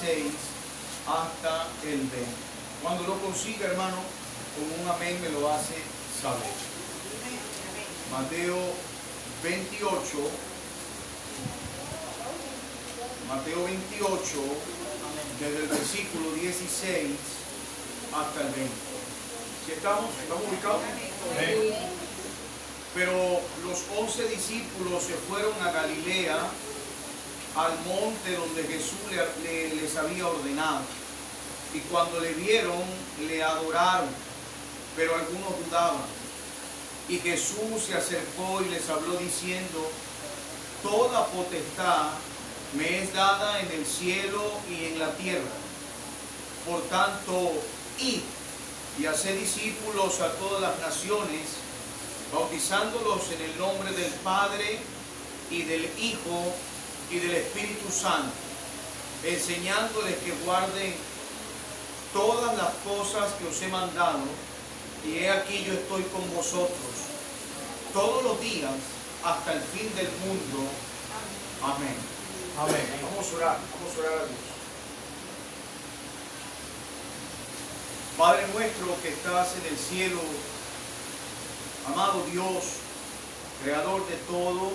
16 hasta el 20. Cuando lo consiga, hermano, con un amén me lo hace saber. Mateo 28, desde el versículo 16 hasta el 20. ¿Sí estamos ubicados? ¿Sí? Pero los 11 discípulos se fueron a Galilea, al monte donde Jesús les había ordenado. Y cuando le vieron, le adoraron, pero algunos dudaban. Y Jesús se acercó y les habló diciendo: toda potestad me es dada en el cielo y en la tierra. Por tanto, id y haced discípulos a todas las naciones, bautizándolos en el nombre del Padre y del Hijo y del Espíritu Santo, enseñándoles que guarden todas las cosas que os he mandado, y he aquí yo estoy con vosotros todos los días hasta el fin del mundo. Amén. Amén. Vamos a orar a Dios. Padre nuestro que estás en el cielo, amado Dios, creador de todo,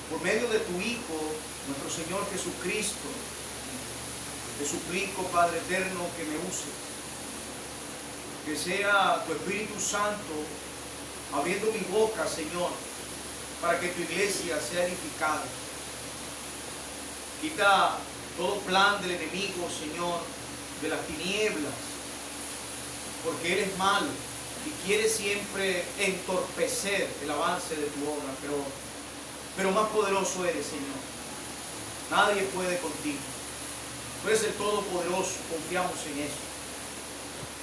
por medio de tu Hijo, nuestro Señor Jesucristo, te suplico, Padre eterno, que me use, que sea tu Espíritu Santo abriendo mi boca, Señor, para que tu iglesia sea edificada. Quita todo plan del enemigo, Señor, de las tinieblas, porque Él es malo y quiere siempre entorpecer el avance de tu obra, pero más poderoso eres, Señor. Nadie puede contigo. Tú eres el Todopoderoso, confiamos en eso.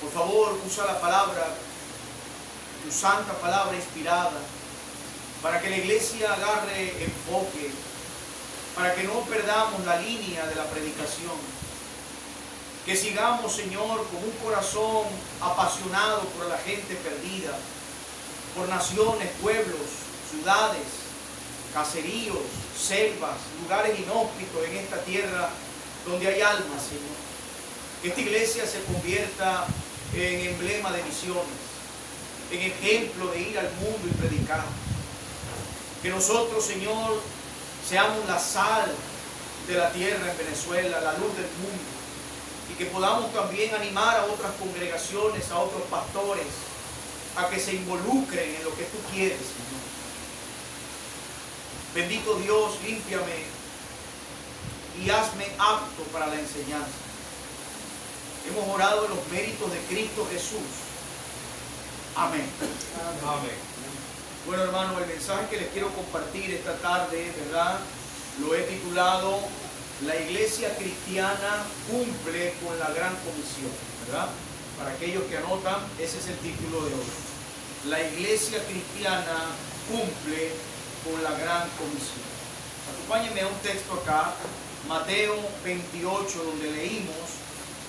Por favor, usa la palabra, tu santa palabra inspirada, para que la iglesia agarre enfoque, para que no perdamos la línea de la predicación. Que sigamos, Señor, con un corazón apasionado por la gente perdida, por naciones, pueblos, ciudades, caseríos, selvas, lugares inhóspitos en esta tierra donde hay almas, Señor. Que esta iglesia se convierta en emblema de misiones, en ejemplo de ir al mundo y predicar. Que nosotros, Señor, seamos la sal de la tierra en Venezuela, la luz del mundo. Y que podamos también animar a otras congregaciones, a otros pastores, a que se involucren en lo que tú quieres, Señor. Bendito Dios, límpiame y hazme apto para la enseñanza. Hemos orado en los méritos de Cristo Jesús. Amén. Amén. Bueno, hermano, el mensaje que les quiero compartir esta tarde, ¿verdad? Lo he titulado: la iglesia cristiana cumple con la gran comisión, ¿verdad? Para aquellos que anotan, ese es el título de hoy. La iglesia cristiana cumple con la gran comisión. Acompáñenme a un texto acá, Mateo 28, donde leímos,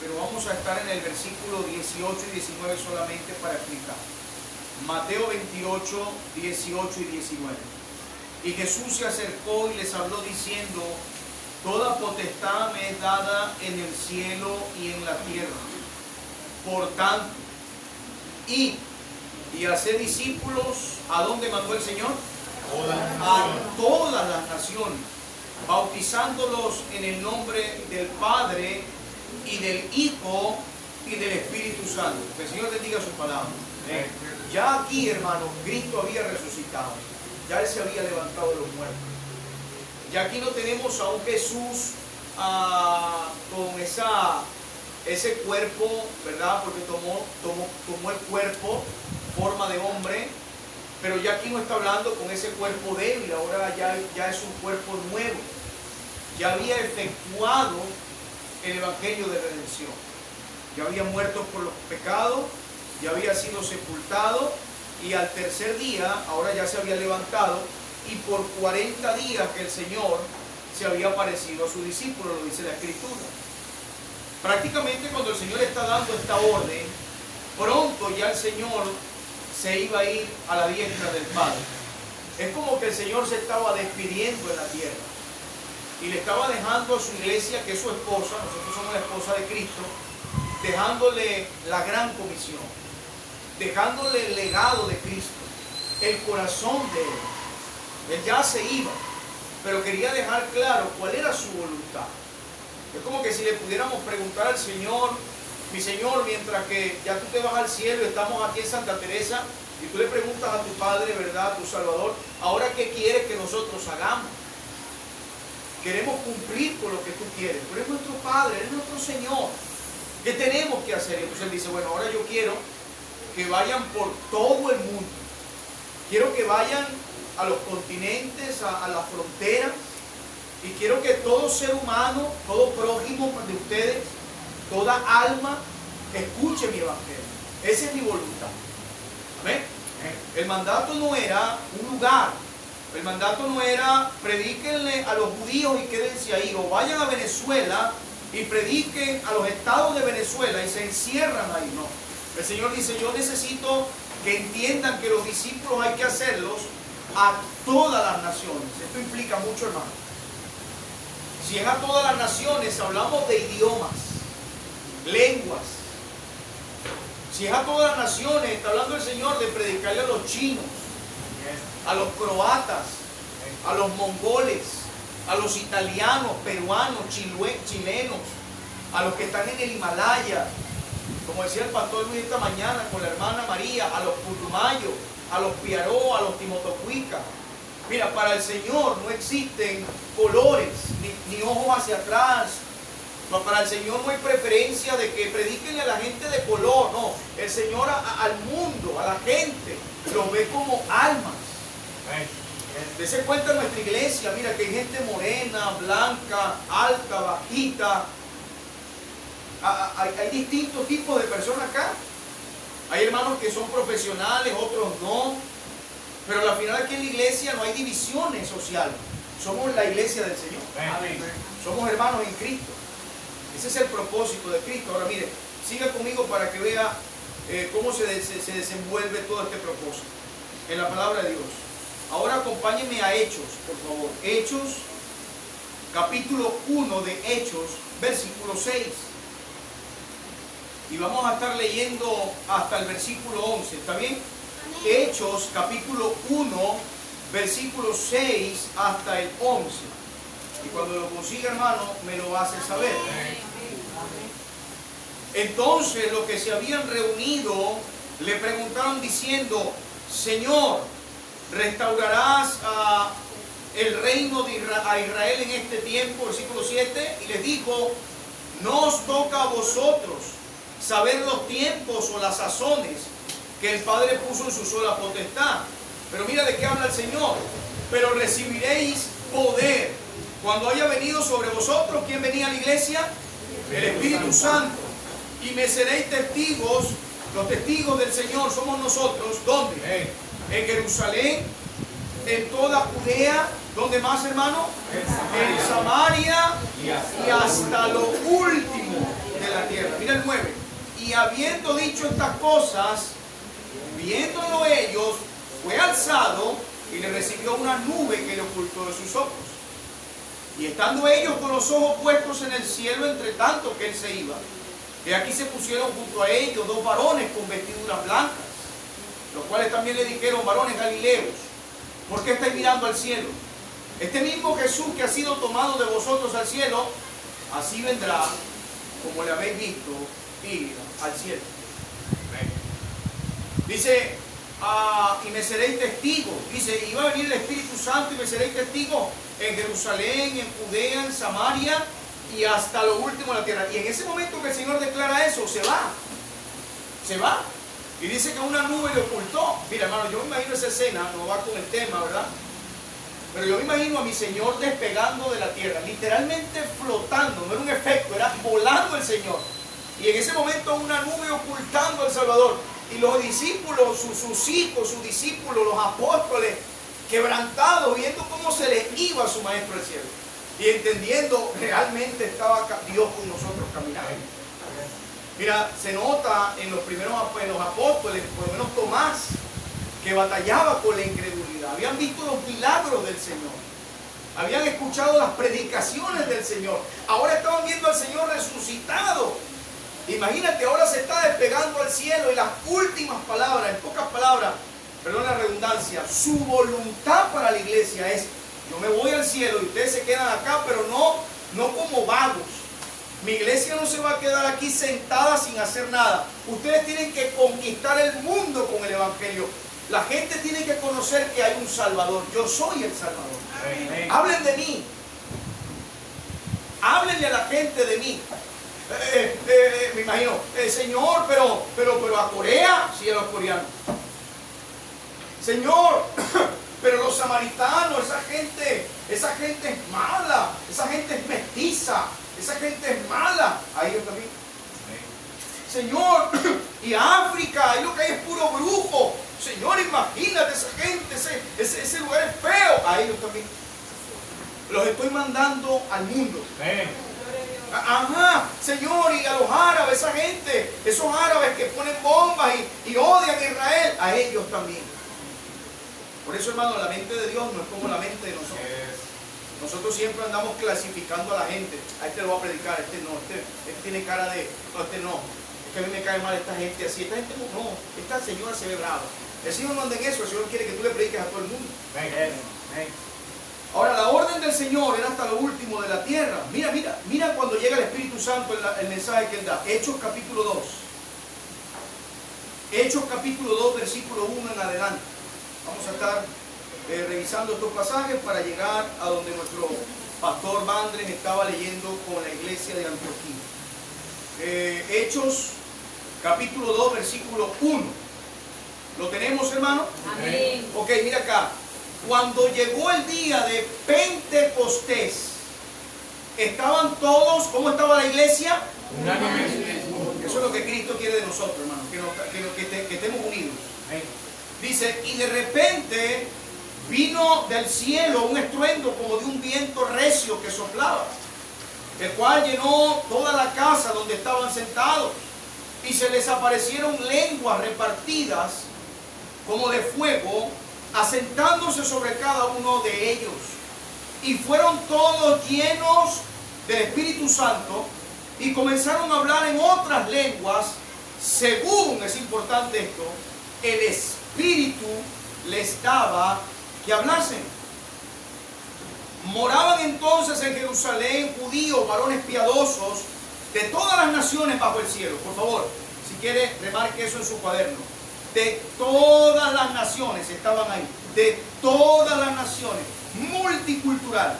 pero vamos a estar en el versículo 18 y 19 solamente para explicar. Mateo 28, 18 y 19. Y Jesús se acercó y les habló diciendo: toda potestad me es dada en el cielo y en la tierra. Por tanto, id y haced discípulos. ¿A dónde mandó el Señor? A todas las naciones, bautizándolos en el nombre del Padre y del Hijo y del Espíritu Santo. Que el Señor bendiga su palabra. Ya aquí, hermanos, Cristo había resucitado. Ya Él se había levantado de los muertos. Y aquí no tenemos a un Jesús con ese cuerpo, ¿verdad? Porque tomó el cuerpo, forma de hombre, pero ya aquí no está hablando con ese cuerpo débil, ahora ya es un cuerpo nuevo. Ya había efectuado el evangelio de redención. Ya había muerto por los pecados, ya había sido sepultado, y al tercer día, ahora ya se había levantado. Y por 40 días que el Señor se había aparecido a sus discípulos, lo dice la Escritura. Prácticamente cuando el Señor está dando esta orden, pronto ya el Señor se iba a ir a la diestra del Padre. Es como que el Señor se estaba despidiendo en la tierra. y le estaba dejando a su iglesia, que es su esposa, nosotros somos la esposa de Cristo, dejándole la gran comisión, dejándole el legado de Cristo, el corazón de Él. Él ya se iba, pero quería dejar claro cuál era su voluntad. Es como que si le pudiéramos preguntar al Señor, mi Señor, mientras que ya tú te vas al cielo y estamos aquí en Santa Teresa, y tú le preguntas a tu Padre, ¿verdad?, a tu Salvador, ahora qué quieres que nosotros hagamos. Queremos cumplir con lo que tú quieres. Tú eres nuestro Padre, eres nuestro Señor. ¿Qué tenemos que hacer? Y entonces Él dice, bueno, ahora yo quiero que vayan por todo el mundo. Quiero que vayan a los continentes, a las fronteras, y quiero que todo ser humano, todo prójimo de ustedes, toda alma, escuche mi evangelio. Esa es mi voluntad. ¿Amén? El mandato no era un lugar. El mandato no era predíquenle a los judíos y quédense ahí, o vayan a Venezuela y prediquen a los estados de Venezuela y se encierran ahí. No. El Señor dice, yo necesito que entiendan que los discípulos hay que hacerlos a todas las naciones. Esto implica mucho, hermano. Si es a todas las naciones, hablamos de idiomas, lenguas. Si es a todas las naciones, está hablando el Señor de predicarle a los chinos, a los croatas, a los mongoles, a los italianos, peruanos, chilenos, a los que están en el Himalaya, como decía el pastor Luis esta mañana con la hermana María, a los putumayos, a los piaró, a los timotocuicas. Mira, para el Señor no existen colores, ni ojos hacia atrás. Para el Señor no hay preferencia de que prediquen a la gente de color, no. El Señor al mundo, a la gente, los ve como almas. Dese cuenta en nuestra iglesia, mira que hay gente morena, blanca, alta, bajita. Hay distintos tipos de personas acá. Hay hermanos que son profesionales, otros no. Pero al final aquí en la iglesia no hay divisiones sociales. Somos la iglesia del Señor. Amén. Somos hermanos en Cristo. Ese es el propósito de Cristo. Ahora mire, siga conmigo para que vea cómo se desenvuelve todo este propósito en la palabra de Dios. Ahora acompáñenme a Hechos, por favor. Hechos, capítulo 1 de Hechos, versículo 6. Y vamos a estar leyendo hasta el versículo 11, ¿está bien? Hechos, capítulo 1, versículo 6 hasta el 11. Y cuando lo consiga, hermano, me lo hace saber. Entonces los que se habían reunido le preguntaron diciendo, Señor, ¿restaurarás el reino a Israel en este tiempo? Versículo 7. Y les dijo, no os toca a vosotros saber los tiempos o las sazones que el Padre puso en su sola potestad. Pero mira de qué habla el Señor. Pero recibiréis poder cuando haya venido sobre vosotros. ¿Quién venía a la iglesia? El Espíritu Santo. Y me seréis testigos. Los testigos del Señor somos nosotros. ¿Dónde? En Jerusalén, en toda Judea. ¿Dónde más, hermano? En Samaria y hasta lo último de la tierra. Mira el 9. Y habiendo dicho estas cosas, viéndolo ellos, fue alzado y le recibió una nube que le ocultó de sus ojos. Y estando ellos con los ojos puestos en el cielo, entre tanto que él se iba, y aquí se pusieron junto a ellos dos varones con vestiduras blancas, los cuales también le dijeron, varones galileos, ¿por qué estáis mirando al cielo? Este mismo Jesús que ha sido tomado de vosotros al cielo, así vendrá, como le habéis visto ir al cielo. Dice, y me seréis testigos. Dice, iba a venir el Espíritu Santo y me seréis testigos en Jerusalén, en Judea, en Samaria y hasta lo último de la tierra. Y en ese momento que el Señor declara eso, se va. Se va. Y dice que una nube le ocultó. Mira, hermano, yo me imagino esa escena, no va con el tema, ¿verdad? Pero yo me imagino a mi Señor despegando de la tierra, literalmente flotando, no era un efecto, era volando el Señor. Y en ese momento una nube ocultando al Salvador. Y los discípulos, sus hijos, sus discípulos, los apóstoles, quebrantados, viendo cómo se les iba a su Maestro al cielo. Y entendiendo, realmente estaba Dios con nosotros caminando. Mira, se nota en los primeros apóstoles, por lo menos Tomás, que batallaba con la incredulidad. Habían visto los milagros del Señor. habían escuchado las predicaciones del Señor, ahora estaban viendo al Señor resucitado. Imagínate, ahora se está despegando al cielo y las últimas palabras, en pocas palabras, perdón la redundancia, su voluntad para la iglesia es: yo me voy al cielo y ustedes se quedan acá, pero no como vagos. Mi iglesia no se va a quedar aquí sentada sin hacer nada. Ustedes tienen que conquistar el mundo con el evangelio. La gente tiene que conocer que hay un Salvador. Yo soy el Salvador. Amén. Hablen de mí. Háblenle a la gente de mí. Me imagino, Señor, pero a Corea, sí, a los coreanos. Señor, pero los samaritanos, esa gente es mala, esa gente es mestiza, esa gente es mala. A ellos también. Señor, y África, ahí lo que hay es puro brujo. Señor, imagínate esa gente, ese lugar es feo. A ellos también. Los estoy mandando al mundo. Ajá, Señor, y a los árabes, esa gente, esos árabes que ponen bombas y odian a Israel, a ellos también. Por eso, hermano, la mente de Dios no es como la mente de nosotros. Nosotros siempre andamos clasificando a la gente. A este lo voy a predicar, este no, este tiene cara de, no, este no. Es que a mí me cae mal esta gente así, esta gente no, esta señora se ve brava. El Señor no anda en eso, el Señor quiere que tú le prediques a todo el mundo. Ahora, la orden del Señor era hasta lo último de la tierra. Mira cuando llega el Espíritu Santo, el mensaje que Él da. Hechos capítulo 2. Hechos capítulo 2, versículo 1 en adelante. Vamos a estar revisando estos pasajes para llegar a donde nuestro pastor Mandres estaba leyendo con la iglesia de Antioquía. Hechos capítulo 2, versículo 1. ¿Lo tenemos, hermano? Amén. Ok, mira acá. Cuando llegó el día de Pentecostés, estaban todos, ¿cómo estaba la iglesia? Unánimes. Eso es lo que Cristo quiere de nosotros, hermano, que estemos unidos. Dice, y de repente vino del cielo un estruendo como de un viento recio que soplaba, el cual llenó toda la casa donde estaban sentados, y se les aparecieron lenguas repartidas como de fuego, asentándose sobre cada uno de ellos, y fueron todos llenos del Espíritu Santo y comenzaron a hablar en otras lenguas según, es importante esto, el Espíritu les daba que hablasen. Moraban entonces en Jerusalén judíos, varones piadosos de todas las naciones bajo el cielo. Por favor, si quiere, remarque eso en su cuaderno. De todas las naciones estaban ahí, de todas las naciones, multicultural.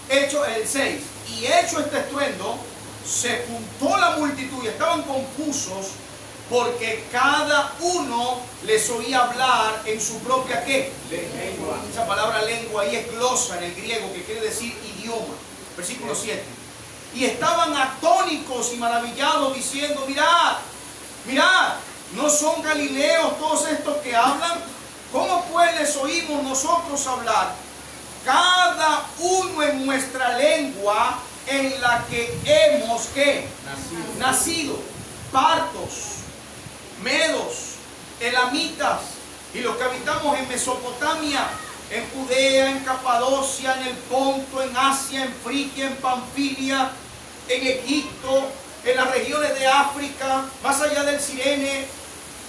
Hecho el 6, y hecho este estruendo, se juntó la multitud y estaban confusos porque cada uno les oía hablar en su propia ¿qué? Lengua. Esa palabra lengua ahí es glosa en el griego, que quiere decir idioma. Versículo 7. Y estaban atónicos y maravillados diciendo, mirad, ¿no son galileos todos estos que hablan? ¿Cómo pues les oímos nosotros hablar? Cada uno en nuestra lengua en la que hemos ¿qué? Nacido. Partos, medos, elamitas y los que habitamos en Mesopotamia, en Judea, en Capadocia, en el Ponto, en Asia, en Frigia, en Panfilia, en Egipto, en las regiones de África, más allá del Cirene,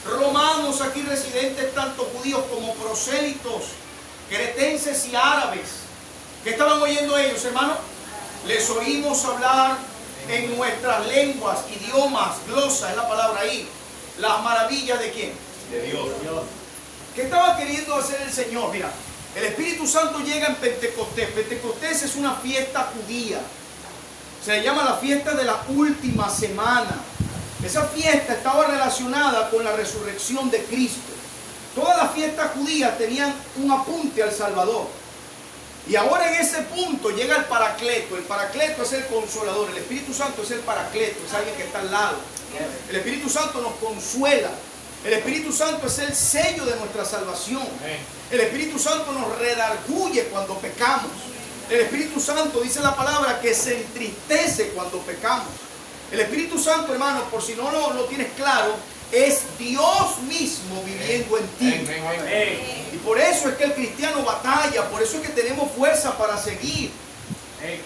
romanos aquí residentes, tanto judíos como prosélitos, cretenses y árabes. ¿Qué estaban oyendo ellos, hermano? Les oímos hablar en nuestras lenguas, idiomas, glosa, es la palabra ahí. Las maravillas de ¿quién? De Dios. ¿Qué estaba queriendo hacer el Señor? Mira, el Espíritu Santo llega en Pentecostés. Pentecostés es una fiesta judía. Se le llama la fiesta de la última semana. Esa fiesta estaba relacionada con la resurrección de Cristo. Todas las fiestas judías tenían un apunte al Salvador. Y ahora en ese punto llega el Paracleto. El Paracleto es el Consolador. El Espíritu Santo es el Paracleto. Es alguien que está al lado. El Espíritu Santo nos consuela. El Espíritu Santo es el sello de nuestra salvación. El Espíritu Santo nos redarguye cuando pecamos. El Espíritu Santo, dice la palabra, que se entristece cuando pecamos. El Espíritu Santo, hermano, por si no lo tienes claro, es Dios mismo viviendo en ti. Y por eso es que el cristiano batalla, por eso es que tenemos fuerza para seguir.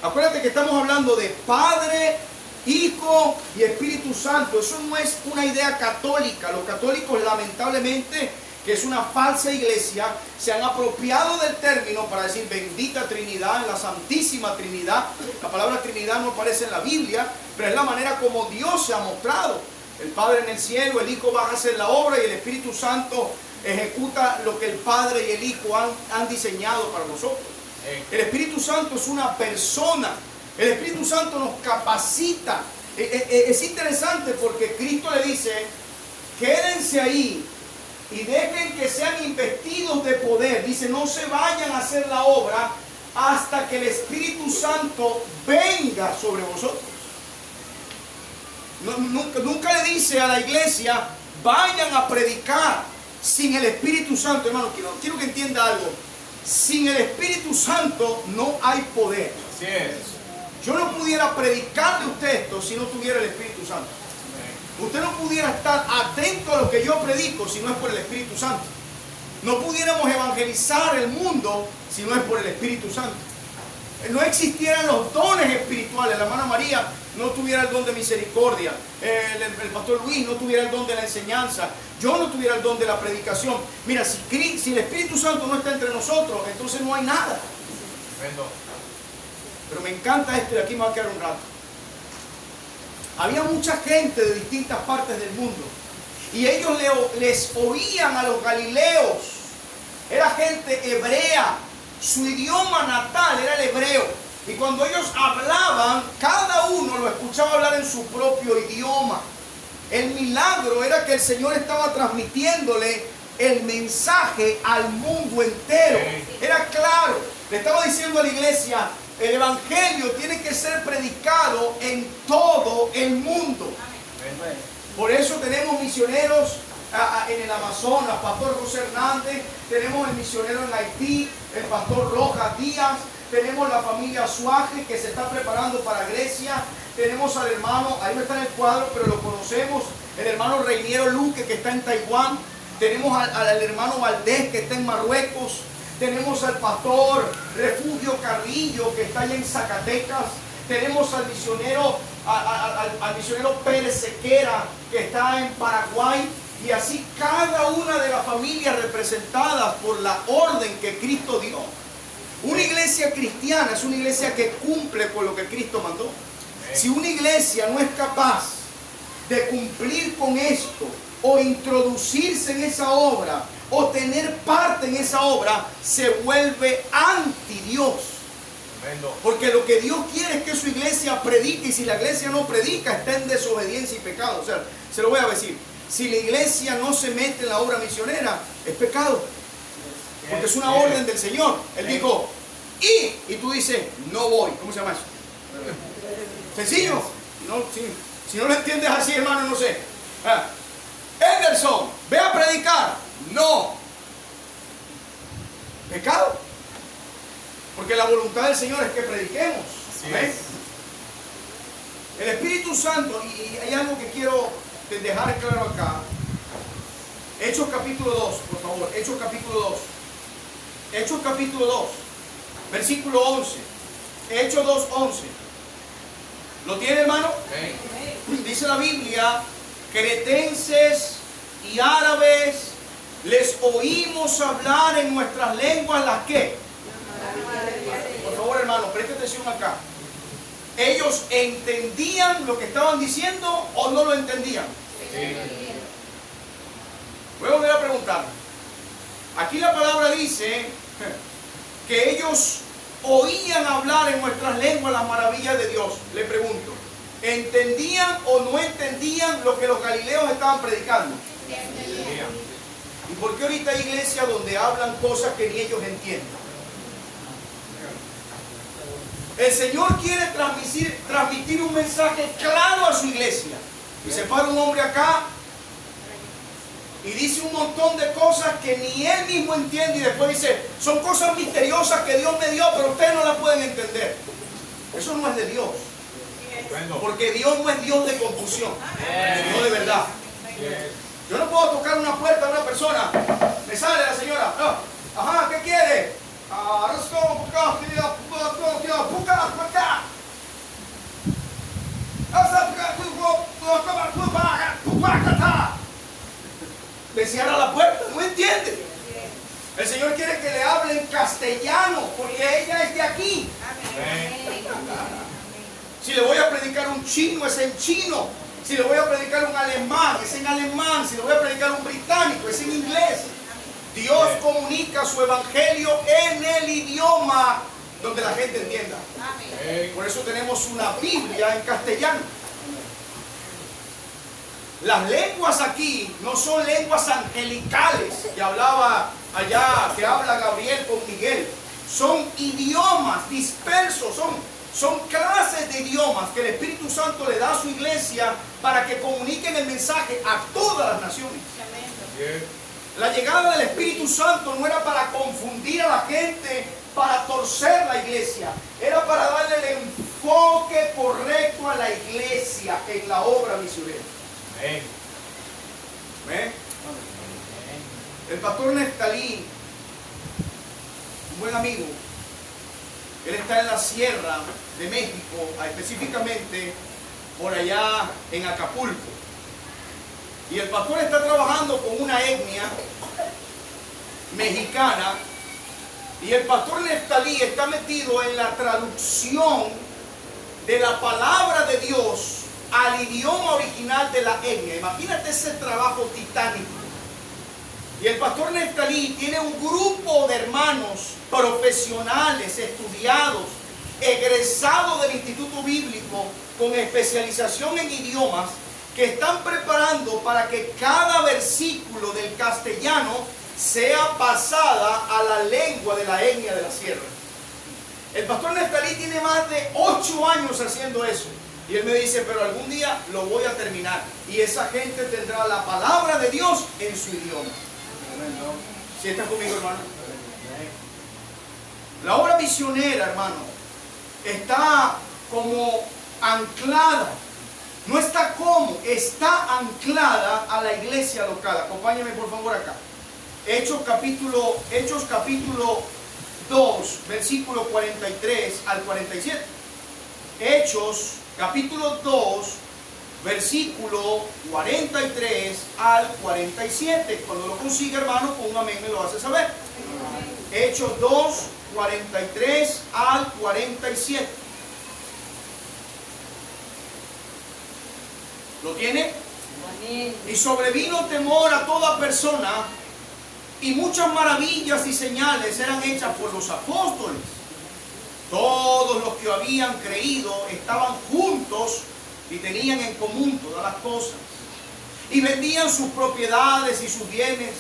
Acuérdate que estamos hablando de Padre, Hijo y Espíritu Santo. Eso no es una idea católica. Los católicos, lamentablemente, que es una falsa iglesia, se han apropiado del término para decir bendita Trinidad, en la Santísima Trinidad. La palabra Trinidad no aparece en la Biblia, pero es la manera como Dios se ha mostrado. El Padre en el cielo, el Hijo va a hacer la obra y el Espíritu Santo ejecuta lo que el Padre y el Hijo han diseñado para nosotros. El Espíritu Santo es una persona. El Espíritu Santo nos capacita. Es interesante porque Cristo le dice, quédense ahí y dejen que sean investidos de poder. Dice, no se vayan a hacer la obra hasta que el Espíritu Santo venga sobre vosotros. Nunca le dice a la iglesia, vayan a predicar sin el Espíritu Santo. Hermano, quiero que entienda algo. Sin el Espíritu Santo no hay poder. Así es. Yo no pudiera predicarle a usted esto si no tuviera el Espíritu Santo. Usted no pudiera estar atento a lo que yo predico si no es por el Espíritu Santo. No pudiéramos evangelizar el mundo si no es por el Espíritu Santo. No existieran los dones espirituales. La hermana María no tuviera el don de misericordia. El pastor Luis no tuviera el don de la enseñanza. Yo no tuviera el don de la predicación. Mira, si el Espíritu Santo no está entre nosotros, entonces no hay nada. Pero me encanta esto y aquí me va a quedar un rato. Había mucha gente de distintas partes del mundo y ellos les oían a los galileos. Era gente hebrea, su idioma natal era el hebreo. Y cuando ellos hablaban, cada uno lo escuchaba hablar en su propio idioma. El milagro era que el Señor estaba transmitiéndole el mensaje al mundo entero. Era claro, le estaba diciendo a la iglesia, el evangelio tiene que ser predicado en todo el mundo. Por eso tenemos misioneros en el Amazonas, Pastor José Hernández, tenemos el misionero en Haití, el Pastor Rojas Díaz, tenemos la familia Suaje que se está preparando para Grecia, tenemos al hermano, ahí no está en el cuadro, pero lo conocemos, el hermano Reiniero Luque que está en Taiwán, tenemos al hermano Valdés que está en Marruecos, tenemos al pastor Refugio Carrillo que está allá en Zacatecas. Tenemos al misionero Pérez Sequera que está en Paraguay. Y así cada una de las familias representadas por la orden que Cristo dio. Una iglesia cristiana es una iglesia que cumple con lo que Cristo mandó. Si una iglesia no es capaz de cumplir con esto o introducirse en esa obra, o tener parte en esa obra, se vuelve anti Dios. Porque lo que Dios quiere es que su iglesia predique, y si la iglesia no predica, está en desobediencia y pecado. O sea, se lo voy a decir, si la iglesia no se mete en la obra misionera, es pecado. Porque es una orden del Señor. Él dijo, y tú dices, no voy. ¿Cómo se llama eso? Sencillo. No, si no lo entiendes así, hermano, no sé. Henderson, ve a predicar. No. Pecado. Porque la voluntad del Señor es que prediquemos. ¿Ves? El Espíritu Santo, y hay algo que quiero dejar claro acá. Hechos capítulo 2, por favor. Hechos capítulo 2. Hechos capítulo 2, versículo 11. Hechos 2, 11. ¿Lo tiene, hermano? Sí. Dice la Biblia, cretenses y árabes, les oímos hablar en nuestras lenguas las que. Por favor, hermano, preste atención acá. ¿Ellos entendían lo que estaban diciendo o no lo entendían? Sí. Voy a volver a preguntar. Aquí la palabra dice que ellos oían hablar en nuestras lenguas las maravillas de Dios. Le pregunto, ¿entendían o no entendían lo que los galileos estaban predicando? Entendían. ¿Y por qué ahorita hay iglesias donde hablan cosas que ni ellos entienden? El Señor quiere transmitir un mensaje claro a su iglesia. Y se para un hombre acá y dice un montón de cosas que ni él mismo entiende, y después dice, son cosas misteriosas que Dios me dio, pero ustedes no las pueden entender. Eso no es de Dios. Porque Dios no es Dios de confusión, es Dios de verdad. Yo no puedo tocar una puerta de una persona. Me sale la señora. Ajá, ¿qué quiere? Le cierra la puerta, no entiende. El Señor quiere que le hable en castellano, porque ella es de aquí. Si le voy a predicar un chino, es en chino. Si le voy a predicar un alemán, es en alemán. Si le voy a predicar un británico, es en inglés. Dios comunica su evangelio en el idioma donde la gente entienda. Por eso tenemos una Biblia en castellano. Las lenguas aquí no son lenguas angelicales que hablaba allá, que habla Gabriel con Miguel. Son idiomas dispersos, son clases de idiomas que el Espíritu Santo le da a su iglesia para que comuniquen el mensaje a todas las naciones. La llegada del Espíritu Santo no era para confundir a la gente, para torcer la iglesia. Era para darle el enfoque correcto a la iglesia en la obra misionera. Amén. Amén. El pastor Neftalí, un buen amigo, él está en la sierra de México, específicamente por allá en Acapulco. Y el pastor está trabajando con una etnia mexicana. Y el pastor Neftalí está metido en la traducción de la palabra de Dios al idioma original de la etnia. Imagínate ese trabajo titánico. Y el pastor Neftalí tiene un grupo de hermanos profesionales, estudiados, egresados del Instituto Bíblico con especialización en idiomas, que están preparando para que cada versículo del castellano sea pasada a la lengua de la etnia de la sierra. El pastor Neftalí tiene más de 8 años haciendo eso. Y él me dice, pero algún día lo voy a terminar. Y esa gente tendrá la palabra de Dios en su idioma. ¿Sí estás conmigo, hermano? La obra misionera, hermano, está como anclada. No está como, está anclada a la iglesia local. Acompáñame por favor acá. Hechos capítulo 2, versículo 43 al 47. Hechos capítulo 2, versículo 43 al 47. Cuando lo consiga, hermano, con un amén me lo hace saber. Hechos 2, 43 al 47. ¿Lo tiene? Y sobrevino temor a toda persona, y muchas maravillas y señales eran hechas por los apóstoles. Todos los que habían creído estaban juntos y tenían en común todas las cosas. Y vendían sus propiedades y sus bienes,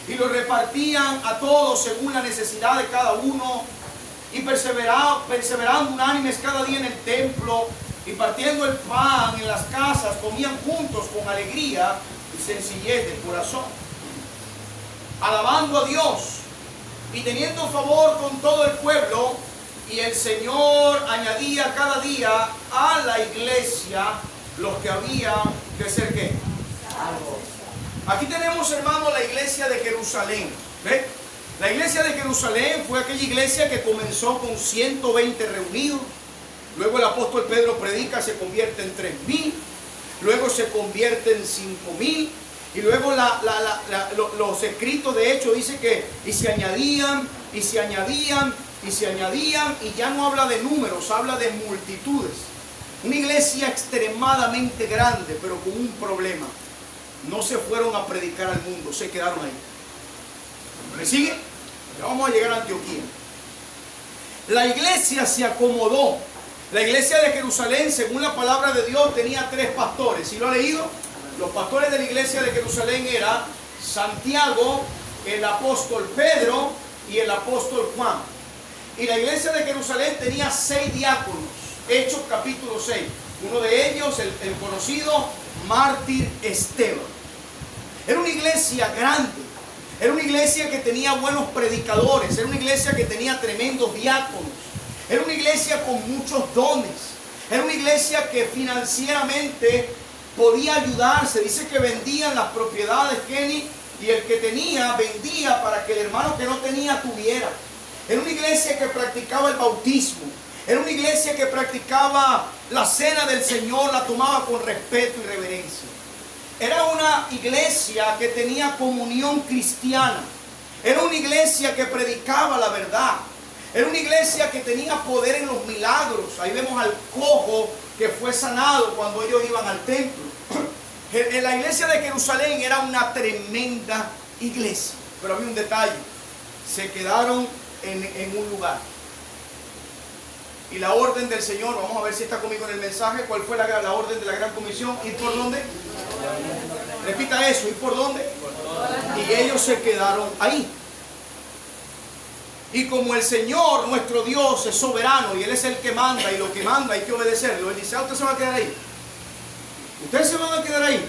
y los repartían a todos según la necesidad de cada uno. Y perseverando unánimes cada día en el templo, y partiendo el pan en las casas, comían juntos con alegría y sencillez de corazón, alabando a Dios y teniendo favor con todo el pueblo. Y el Señor añadía cada día a la iglesia los que había de ser ¿qué? Aquí tenemos, hermano, la iglesia de Jerusalén. ¿Ve? La iglesia de Jerusalén fue aquella iglesia que comenzó con 120 reunidos. Luego el apóstol Pedro predica, se convierte en 3.000. Luego se convierte en 5.000. Y luego los escritos de Hechos dicen que y se añadían, y se añadían, y se añadían. Y ya no habla de números, habla de multitudes. Una iglesia extremadamente grande, pero con un problema. No se fueron a predicar al mundo, se quedaron ahí. ¿Me sigue? Ya vamos a llegar a Antioquía. La iglesia se acomodó. La iglesia de Jerusalén, según la palabra de Dios, tenía 3 pastores. ¿Sí lo ha leído? Los pastores de la iglesia de Jerusalén eran Santiago, el apóstol Pedro y el apóstol Juan. Y la iglesia de Jerusalén tenía 6 diáconos. Hechos capítulo 6. Uno de ellos, el conocido mártir Esteban. Era una iglesia grande. Era una iglesia que tenía buenos predicadores. Era una iglesia que tenía tremendos diáconos. Era una iglesia con muchos dones. Era una iglesia que financieramente podía ayudarse. Dice que vendían las propiedades, Kenny, y el que tenía vendía para que el hermano que no tenía tuviera. Era una iglesia que practicaba el bautismo. Era una iglesia que practicaba la cena del Señor, la tomaba con respeto y reverencia. Era una iglesia que tenía comunión cristiana. Era una iglesia que predicaba la verdad. Era una iglesia que tenía poder en los milagros. Ahí vemos al cojo que fue sanado cuando ellos iban al templo. En la iglesia de Jerusalén era una tremenda iglesia. Pero había un detalle. Se quedaron en un lugar. Y la orden del Señor, vamos a ver si está conmigo en el mensaje. ¿Cuál fue la orden de la gran comisión? ¿Ir por dónde? Repita eso, ¿ir por dónde? Y ellos se quedaron ahí. Y como el Señor, nuestro Dios, es soberano y Él es el que manda, y lo que manda hay que obedecerlo, Él dice: usted se va a quedar ahí. Ustedes se van a quedar ahí.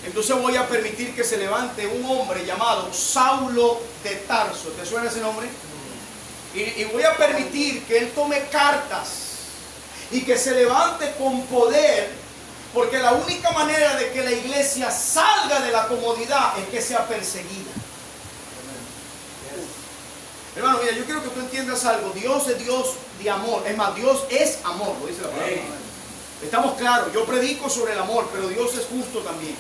Entonces voy a permitir que se levante un hombre llamado Saulo de Tarso. ¿Te suena ese nombre? Y voy a permitir que él tome cartas y que se levante con poder, porque la única manera de que la iglesia salga de la comodidad es que sea perseguida. Hermano, mira, yo quiero que tú entiendas algo. Dios es Dios de amor. Es más, Dios es amor, lo dice la palabra. Estamos claros, yo predico sobre el amor, pero Dios es justo también.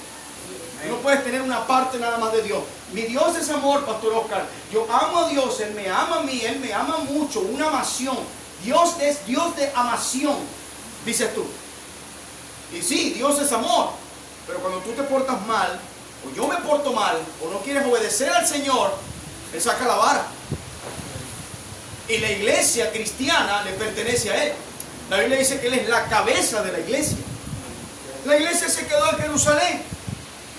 No puedes tener una parte nada más de Dios. Mi Dios es amor, Pastor Oscar. Yo amo a Dios, Él me ama a mí, Él me ama mucho, una amación. Dios es Dios de amación, dices tú. Y sí, Dios es amor, pero cuando tú te portas mal, o yo me porto mal, o no quieres obedecer al Señor, Él saca la vara. Y la iglesia cristiana le pertenece a Él. La Biblia dice que Él es la cabeza de la iglesia. La iglesia se quedó en Jerusalén.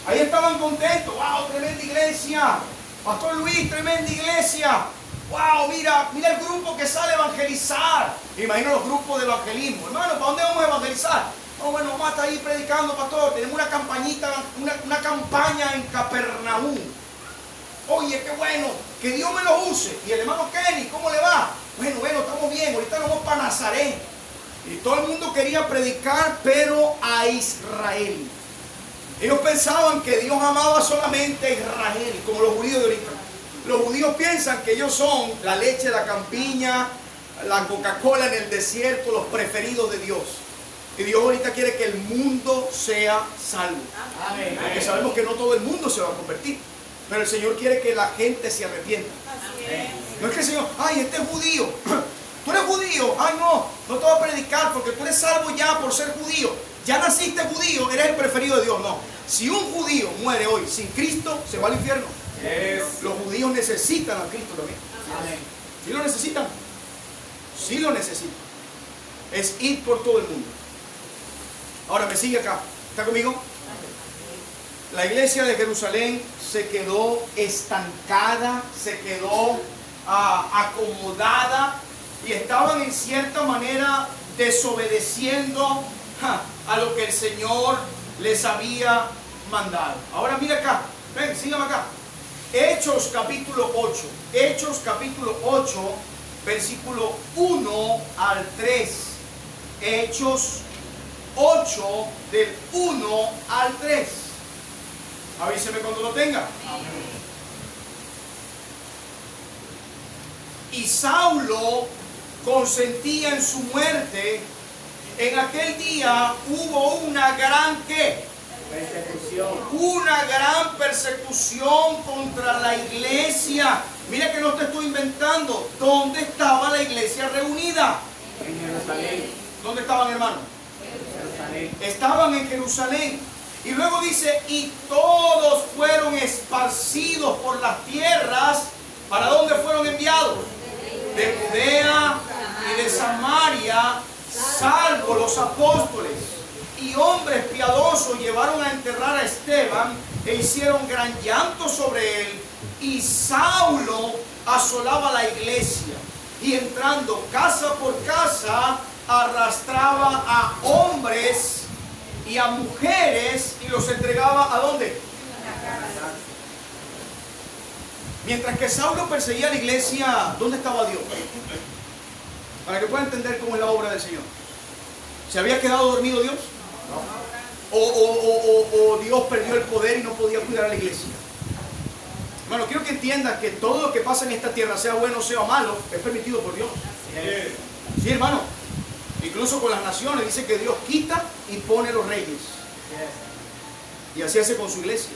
Ahí estaban contentos. ¡Wow! Tremenda iglesia. Pastor Luis, tremenda iglesia. ¡Wow! Mira el grupo que sale a evangelizar. Imagino los grupos de evangelismo. Hermano, ¿para dónde vamos a evangelizar? No, bueno, vamos a estar ahí predicando, pastor. Tenemos una campañita, una campaña en Capernaum. Oye, qué bueno, que Dios me lo use. Y el hermano Kenny, ¿cómo le va? Bueno, estamos bien. Ahorita nos vamos para Nazaret. Y todo el mundo quería predicar, pero a Israel. Ellos pensaban que Dios amaba solamente a Israel, como los judíos de ahorita. Los judíos piensan que ellos son la leche, la campiña, la Coca-Cola en el desierto, los preferidos de Dios. Y Dios ahorita quiere que el mundo sea salvo. Amén. Porque sabemos que no todo el mundo se va a convertir. Pero el Señor quiere que la gente se arrepienta. No es que el Señor, ay, este es judío. Tú eres judío, ay no te voy a predicar porque tú eres salvo ya por ser judío. Ya naciste judío, eres el preferido de Dios. No, si un judío muere hoy sin Cristo, se va al infierno. Los judíos necesitan a Cristo también. ¿Sí lo necesitan? Sí lo necesitan. Es ir por todo el mundo. Ahora me sigue acá. ¿Está conmigo? La iglesia de Jerusalén se quedó estancada, se quedó acomodada y estaban en cierta manera desobedeciendo a lo que el Señor les había mandado. Ahora mira acá, ven, sígame acá. Hechos capítulo 8. Hechos capítulo 8, versículo 1 al 3. Hechos 8, del 1 al 3. Avíseme cuando lo tenga. Y Saulo consentía en su muerte. En aquel día hubo una gran ¿qué? Persecución. Una gran persecución contra la iglesia. Mira que no te estoy inventando. ¿Dónde estaba la iglesia reunida? En Jerusalén. ¿Dónde estaban, hermano? En Jerusalén. Estaban en Jerusalén. Y luego dice, y todos fueron esparcidos por las tierras. ¿Para dónde fueron enviados? De Judea y de Samaria, salvo los apóstoles. Y hombres piadosos llevaron a enterrar a Esteban e hicieron gran llanto sobre él. Y Saulo asolaba la iglesia y entrando casa por casa arrastraba a hombres y a mujeres y los entregaba ¿a dónde? Mientras que Saulo perseguía a la iglesia, ¿dónde estaba Dios? Para que puedan entender cómo es la obra del Señor. ¿Se había quedado dormido Dios? O cuando Dios perdió el poder y no podía cuidar a la iglesia. Hermano, quiero que entiendas que todo lo que pasa en esta tierra, sea bueno o sea malo, es permitido por Dios. Sí, hermano. Incluso con las naciones dice que Dios quita y pone los reyes. Y así hace con su iglesia.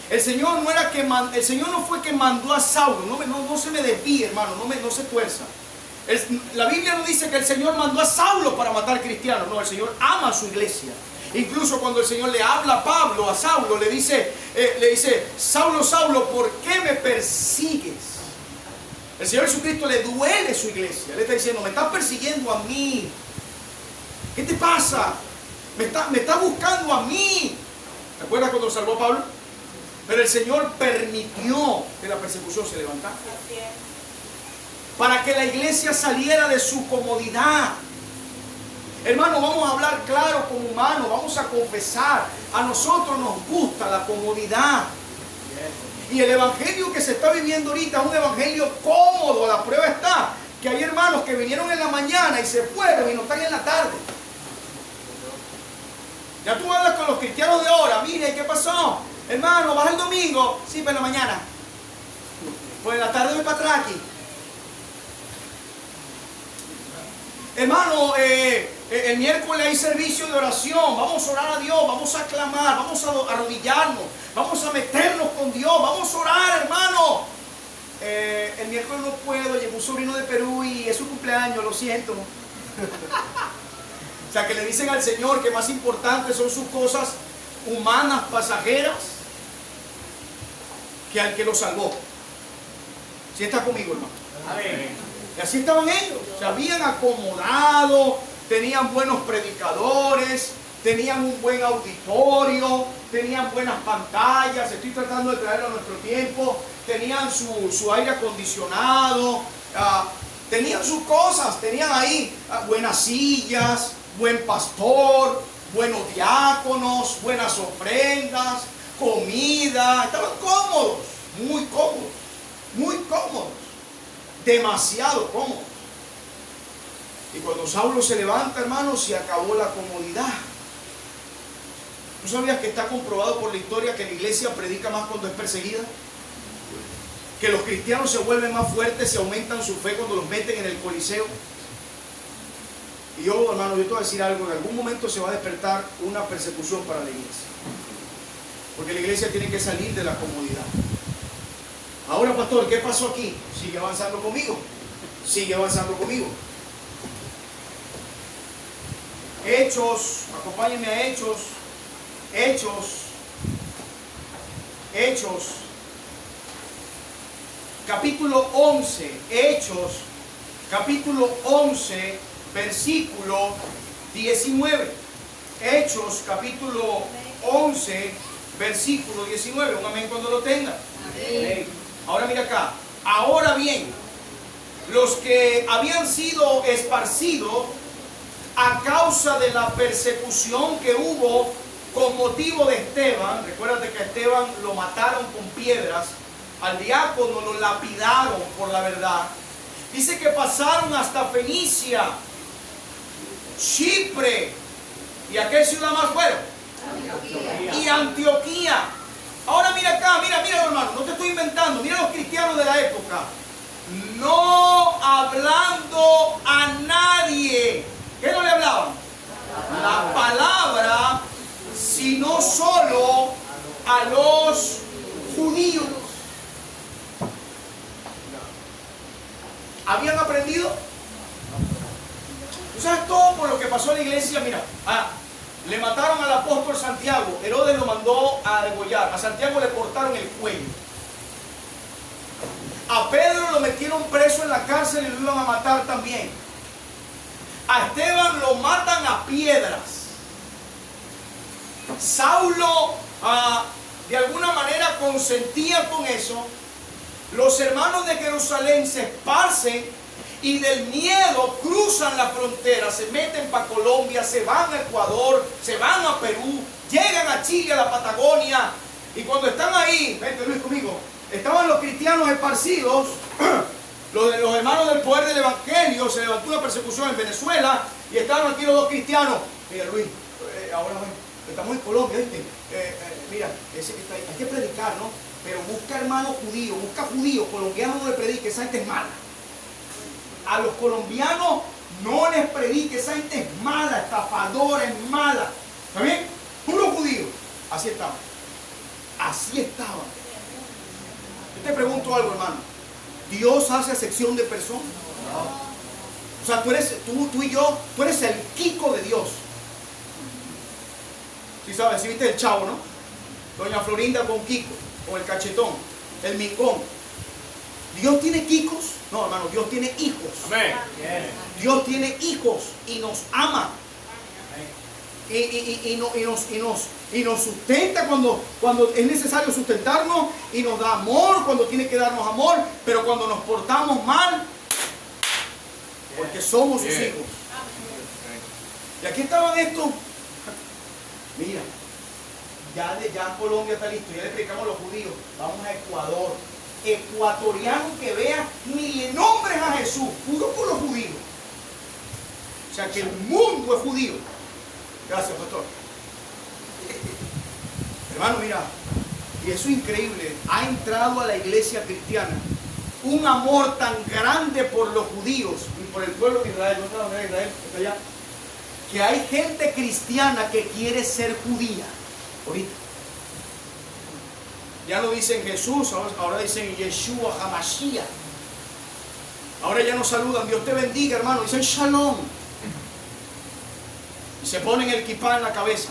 El Señor no fue que mandó a Saulo. No se me desvíe, hermano, no se tuerza. La Biblia no dice que el Señor mandó a Saulo para matar cristianos. No, el Señor ama a su iglesia. Incluso cuando el Señor le habla a Saulo, le dice, Saulo, Saulo, ¿por qué me persigues? El Señor Jesucristo le duele su iglesia. Le está diciendo, me estás persiguiendo a mí. ¿Qué te pasa? Me está buscando a mí. ¿Te acuerdas cuando salvó a Pablo? Pero el Señor permitió que la persecución se levantara. Para que la iglesia saliera de su comodidad. Hermano, vamos a hablar claro como humanos, vamos a confesar. A nosotros nos gusta la comodidad. Y el evangelio que se está viviendo ahorita es un evangelio cómodo. La prueba está que hay hermanos que vinieron en la mañana y se fueron y no están en la tarde. Ya tú hablas con los cristianos de ahora. Mire, ¿qué pasó? Hermano, ¿vas el domingo? Sí, pero en la mañana. Pues en la tarde voy para atrás aquí. Hermano, el miércoles hay servicio de oración. Vamos a orar a Dios, vamos a clamar, vamos a arrodillarnos, vamos a meternos con Dios, vamos a orar, hermano. El miércoles no puedo, llegó un sobrino de Perú y es su cumpleaños, lo siento. O sea, que le dicen al Señor que más importantes son sus cosas humanas, pasajeras, que al que lo salvó. ¿Sí está conmigo, hermano? Amén. Y así estaban ellos, se habían acomodado, tenían buenos predicadores, tenían un buen auditorio, tenían buenas pantallas, estoy tratando de traerlo a nuestro tiempo, tenían su aire acondicionado, tenían sus cosas, tenían ahí buenas sillas, buen pastor, buenos diáconos, buenas ofrendas, comida, estaban cómodos, muy cómodos, muy cómodos. Demasiado cómodo. Y cuando Saulo se levanta, hermano, se acabó la comodidad. ¿Tú sabías que está comprobado por la historia que la iglesia predica más cuando es perseguida? Que los cristianos se vuelven más fuertes, se aumentan su fe cuando los meten en el Coliseo. Y yo, hermano, yo te voy a decir algo, en algún momento se va a despertar una persecución para la iglesia. Porque la iglesia tiene que salir de la comodidad. Ahora, pastor, ¿qué pasó aquí? Sigue avanzando conmigo. Sigue avanzando conmigo. Hechos, acompáñenme a Hechos. Hechos. Capítulo 11. Hechos, capítulo 11, versículo 19. Hechos, capítulo 11, versículo 19. Un amén cuando lo tenga. Amén. Ahora mira acá. Ahora bien, los que habían sido esparcidos a causa de la persecución que hubo con motivo de Esteban, recuérdate que a Esteban lo mataron con piedras, al diácono lo lapidaron por la verdad. Dice que pasaron hasta Fenicia, Chipre, ¿y a qué ciudad más fueron? Y Antioquía. Ahora mira acá, mira hermano, no te estoy inventando, mira los cristianos de la época. No hablando a nadie. ¿Qué no le hablaban? La palabra, sino solo a los judíos. ¿Habían aprendido? ¿Tú sabes todo por lo que pasó en la iglesia? Mira, le mataron al apóstol Santiago. Herodes lo mandó a degollar. A Santiago le cortaron el cuello. A Pedro lo metieron preso en la cárcel y lo iban a matar también. A Esteban lo matan a piedras. Saulo de alguna manera consentía con eso. Los hermanos de Jerusalén se esparcen y del miedo cruzan la frontera, se meten para Colombia, se van a Ecuador, se van a Perú, llegan a Chile, a la Patagonia. Y cuando están ahí, vente Luis conmigo, estaban los cristianos esparcidos, los hermanos del poder del evangelio. Se levantó una persecución en Venezuela y estaban aquí los dos cristianos. Mira Luis, ahora ven, Estamos en Colombia, ¿viste? Mira, ese que está ahí, hay que predicar, ¿no? Pero busca hermano judío, busca judío, colombiano no le predique, esa gente es mala. A los colombianos no les predique, esa gente es mala, estafadora, es mala. ¿Está bien? Puro judío. Así estaban. Así estaban. Yo te pregunto algo, hermano. ¿Dios hace acepción de personas? No. O sea, tú y yo, tú eres el Kiko de Dios. ¿Sí sabes? ¿Sí viste el Chavo, no? Doña Florinda con Kiko, con el cachetón, el mingón. ¿Dios tiene Kikos? No, hermano, Dios tiene hijos. Amén. Dios tiene hijos y nos ama. Y nos sustenta cuando es necesario sustentarnos, y nos da amor cuando tiene que darnos amor, pero cuando nos portamos mal, porque somos sus hijos. Y aquí estaban estos. Mira, ya Colombia está listo, ya le predicamos a los judíos. Vamos a Ecuador. Ecuatoriano que vea, ni le nombres a Jesús, puro por los judíos. O sea que el mundo es judío. Gracias, pastor. Hermano, mira, y eso es increíble. Ha entrado a la iglesia cristiana un amor tan grande por los judíos y por el pueblo de Israel. ¿No está la bandera de Israel? Está allá. Que hay gente cristiana que quiere ser judía ahorita. Ya no dicen Jesús, ahora dicen Yeshua HaMashiach. Ahora ya no saludan, Dios te bendiga, hermano, dicen Shalom. Y se ponen el kippah en la cabeza.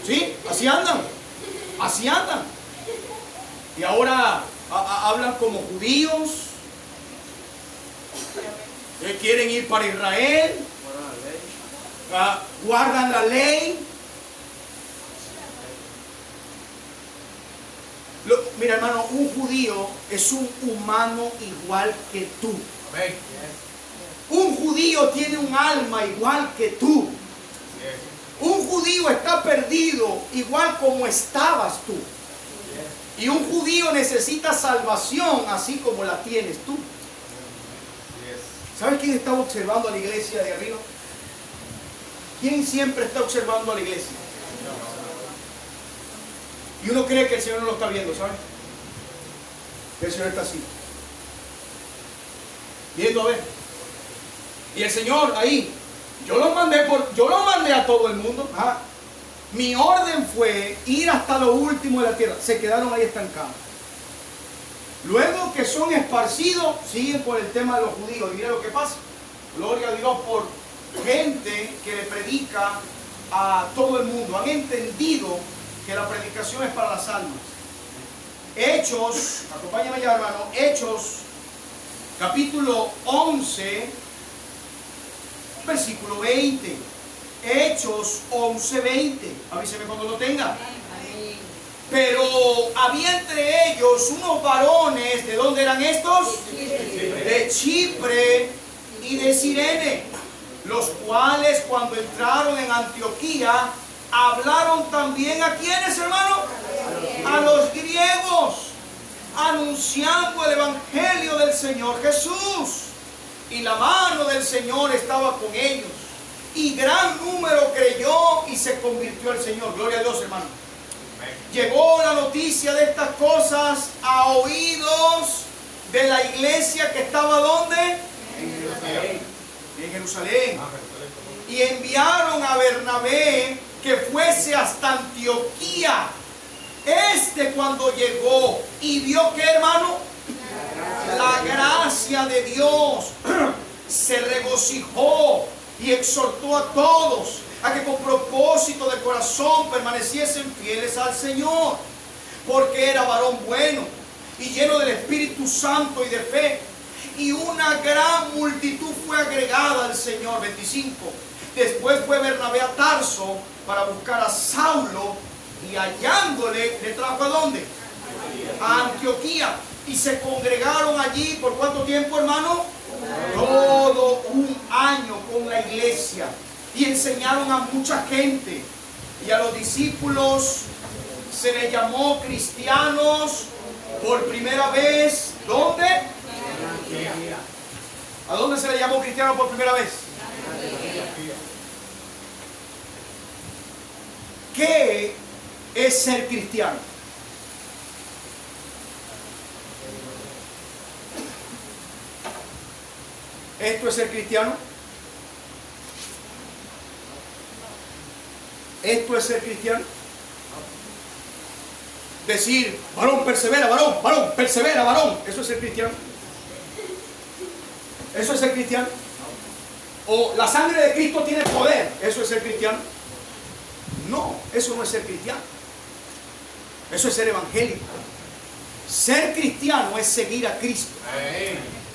¿Sí? Así andan. Así andan. Y ahora hablan como judíos. Quieren ir para Israel. Guardan la ley. Mira, hermano, un judío es un humano igual que tú. Un judío tiene un alma igual que tú. Un judío está perdido igual como estabas tú. Y un judío necesita salvación así como la tienes tú. ¿Sabes quién está observando a la iglesia de arriba? ¿Quién siempre está observando a la iglesia? Y uno cree que el Señor no lo está viendo, ¿sabes? Que el Señor está así, viendo a ver. Y el Señor ahí, yo lo mandé a todo el mundo. Mi orden fue ir hasta lo último de la tierra. Se quedaron ahí estancados. Luego que son esparcidos, siguen por el tema de los judíos. Y mira lo que pasa. Gloria a Dios por gente que le predica a todo el mundo. Han entendido que la predicación es para las almas. Hechos, acompáñame ya, hermano. Hechos, capítulo 11, versículo 20. Hechos 11, 20. Avíseme cuando lo tenga. Pero había entre ellos unos varones. ¿De dónde eran estos? De Chipre y de Cirene, los cuales cuando entraron en Antioquía hablaron también a quienes, hermano, a los griegos, anunciando el evangelio del Señor Jesús. Y la mano del Señor estaba con ellos, y gran número creyó y se convirtió al Señor. Gloria a Dios, hermano. Llegó la noticia de estas cosas a oídos de la iglesia que estaba ¿dónde? En Jerusalén. Y enviaron a Bernabé que fuese hasta Antioquía. Cuando llegó y vio que, hermano, la gracia de Dios, se regocijó y exhortó a todos a que con propósito de corazón permaneciesen fieles al Señor, porque era varón bueno y lleno del Espíritu Santo y de fe, y una gran multitud fue agregada al Señor. 25. Después fue Bernabé a Tarso para buscar a Saulo, y hallándole, ¿le trajo a dónde? A Antioquía. Y se congregaron allí, ¿por cuánto tiempo, hermano? Todo un año con la iglesia, y enseñaron a mucha gente, y a los discípulos se les llamó cristianos por primera vez. ¿Dónde? ¿A dónde se le llamó cristiano por primera vez? ¿qué es ser cristiano? ¿Esto es ser cristiano? ¿Esto es ser cristiano? Decir, varón, persevera, varón, varón, persevera, varón. ¿Eso es ser cristiano? ¿Eso es ser cristiano? ¿O la sangre de Cristo tiene poder? ¿Eso es ser cristiano? No, eso no es ser cristiano. Eso es ser evangélico. Ser cristiano es seguir a Cristo.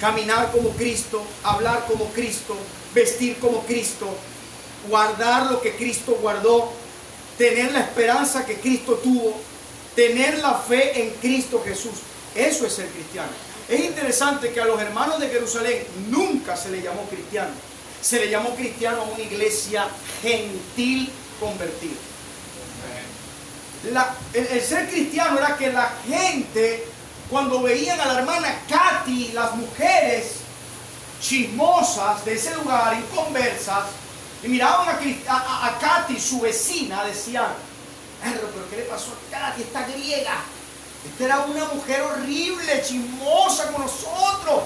Caminar como Cristo, hablar como Cristo, vestir como Cristo, guardar lo que Cristo guardó, tener la esperanza que Cristo tuvo, tener la fe en Cristo Jesús. Eso es ser cristiano. Es interesante que a los hermanos de Jerusalén nunca se les llamó cristiano. Se le llamó cristiano a una iglesia gentil convertida. El ser cristiano era que la gente, cuando veían a la hermana Katy, las mujeres chismosas de ese lugar, inconversas, y miraban a Katy, su vecina, decían, pero ¿qué le pasó a Katy, esta griega? Esta era una mujer horrible, chismosa con nosotros.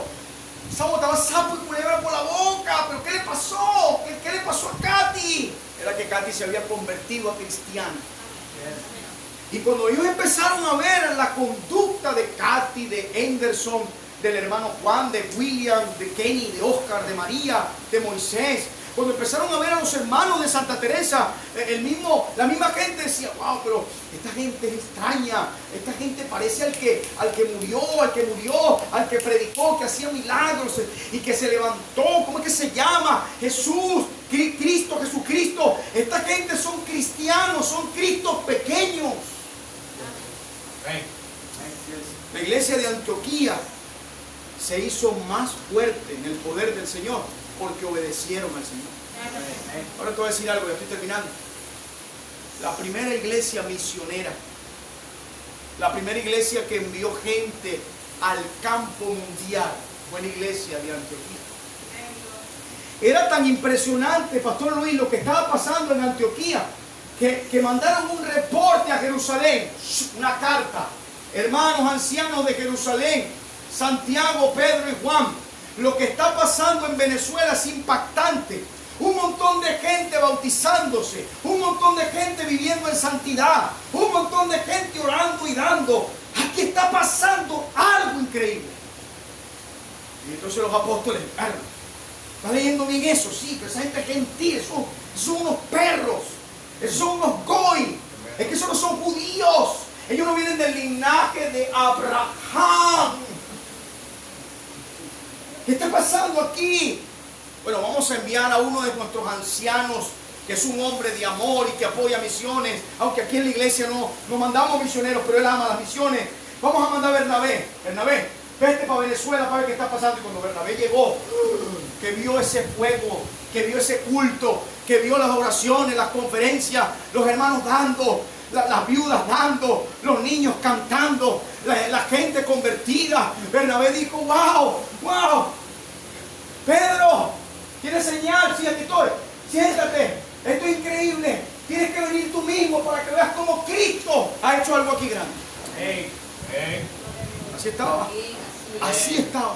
Esa botaba sapo y culebra por la boca. ¿Pero qué le pasó? ¿Qué le pasó a Katy? Era que Katy se había convertido a cristiana. Y cuando ellos empezaron a ver la conducta de Katy, de Anderson, del hermano Juan, de William, de Kenny, de Oscar, de María, de Moisés, cuando empezaron a ver a los hermanos de Santa Teresa, la misma gente decía, wow, pero esta gente es extraña, esta gente parece al que murió, al que predicó, que hacía milagros y que se levantó. ¿Cómo es que se llama? Jesús, Cristo, Jesucristo. Esta gente son cristianos, son cristos pequeños. La iglesia de Antioquía se hizo más fuerte en el poder del Señor porque obedecieron al Señor. Ahora te voy a decir algo, ya estoy terminando. La primera iglesia misionera, la primera iglesia que envió gente al campo mundial, fue la iglesia de Antioquía. Era tan impresionante, Pastor Luis, lo que estaba pasando en Antioquía, que mandaron un reporte a Jerusalén, una carta. Hermanos ancianos de Jerusalén, Santiago, Pedro y Juan, lo que está pasando en Venezuela es impactante. Un montón de gente bautizándose, un montón de gente viviendo en santidad, un montón de gente orando y dando. Aquí está pasando algo increíble. Y entonces los apóstoles, ¿está leyendo bien eso? Sí, pero esa gente gentil, son unos perros, esos son unos goy, es que esos no son judíos, ellos no vienen del linaje de Abraham. ¿Qué está pasando aquí? Bueno, vamos a enviar a uno de nuestros ancianos, que es un hombre de amor y que apoya misiones, aunque aquí en la iglesia no mandamos misioneros, pero él ama las misiones. Vamos a mandar a Bernabé. Bernabé, vete para Venezuela para ver qué está pasando. Y cuando Bernabé llegó, que vio ese fuego, que vio ese culto, que vio las oraciones, las conferencias, los hermanos dando, las viudas dando, los niños cantando, la gente convertida. Bernabé dijo, wow, Pedro, ¿quieres señal? Sí, aquí estoy. Siéntate, esto es increíble. Tienes que venir tú mismo para que veas cómo Cristo ha hecho algo aquí grande. Así estaba. Así estaba.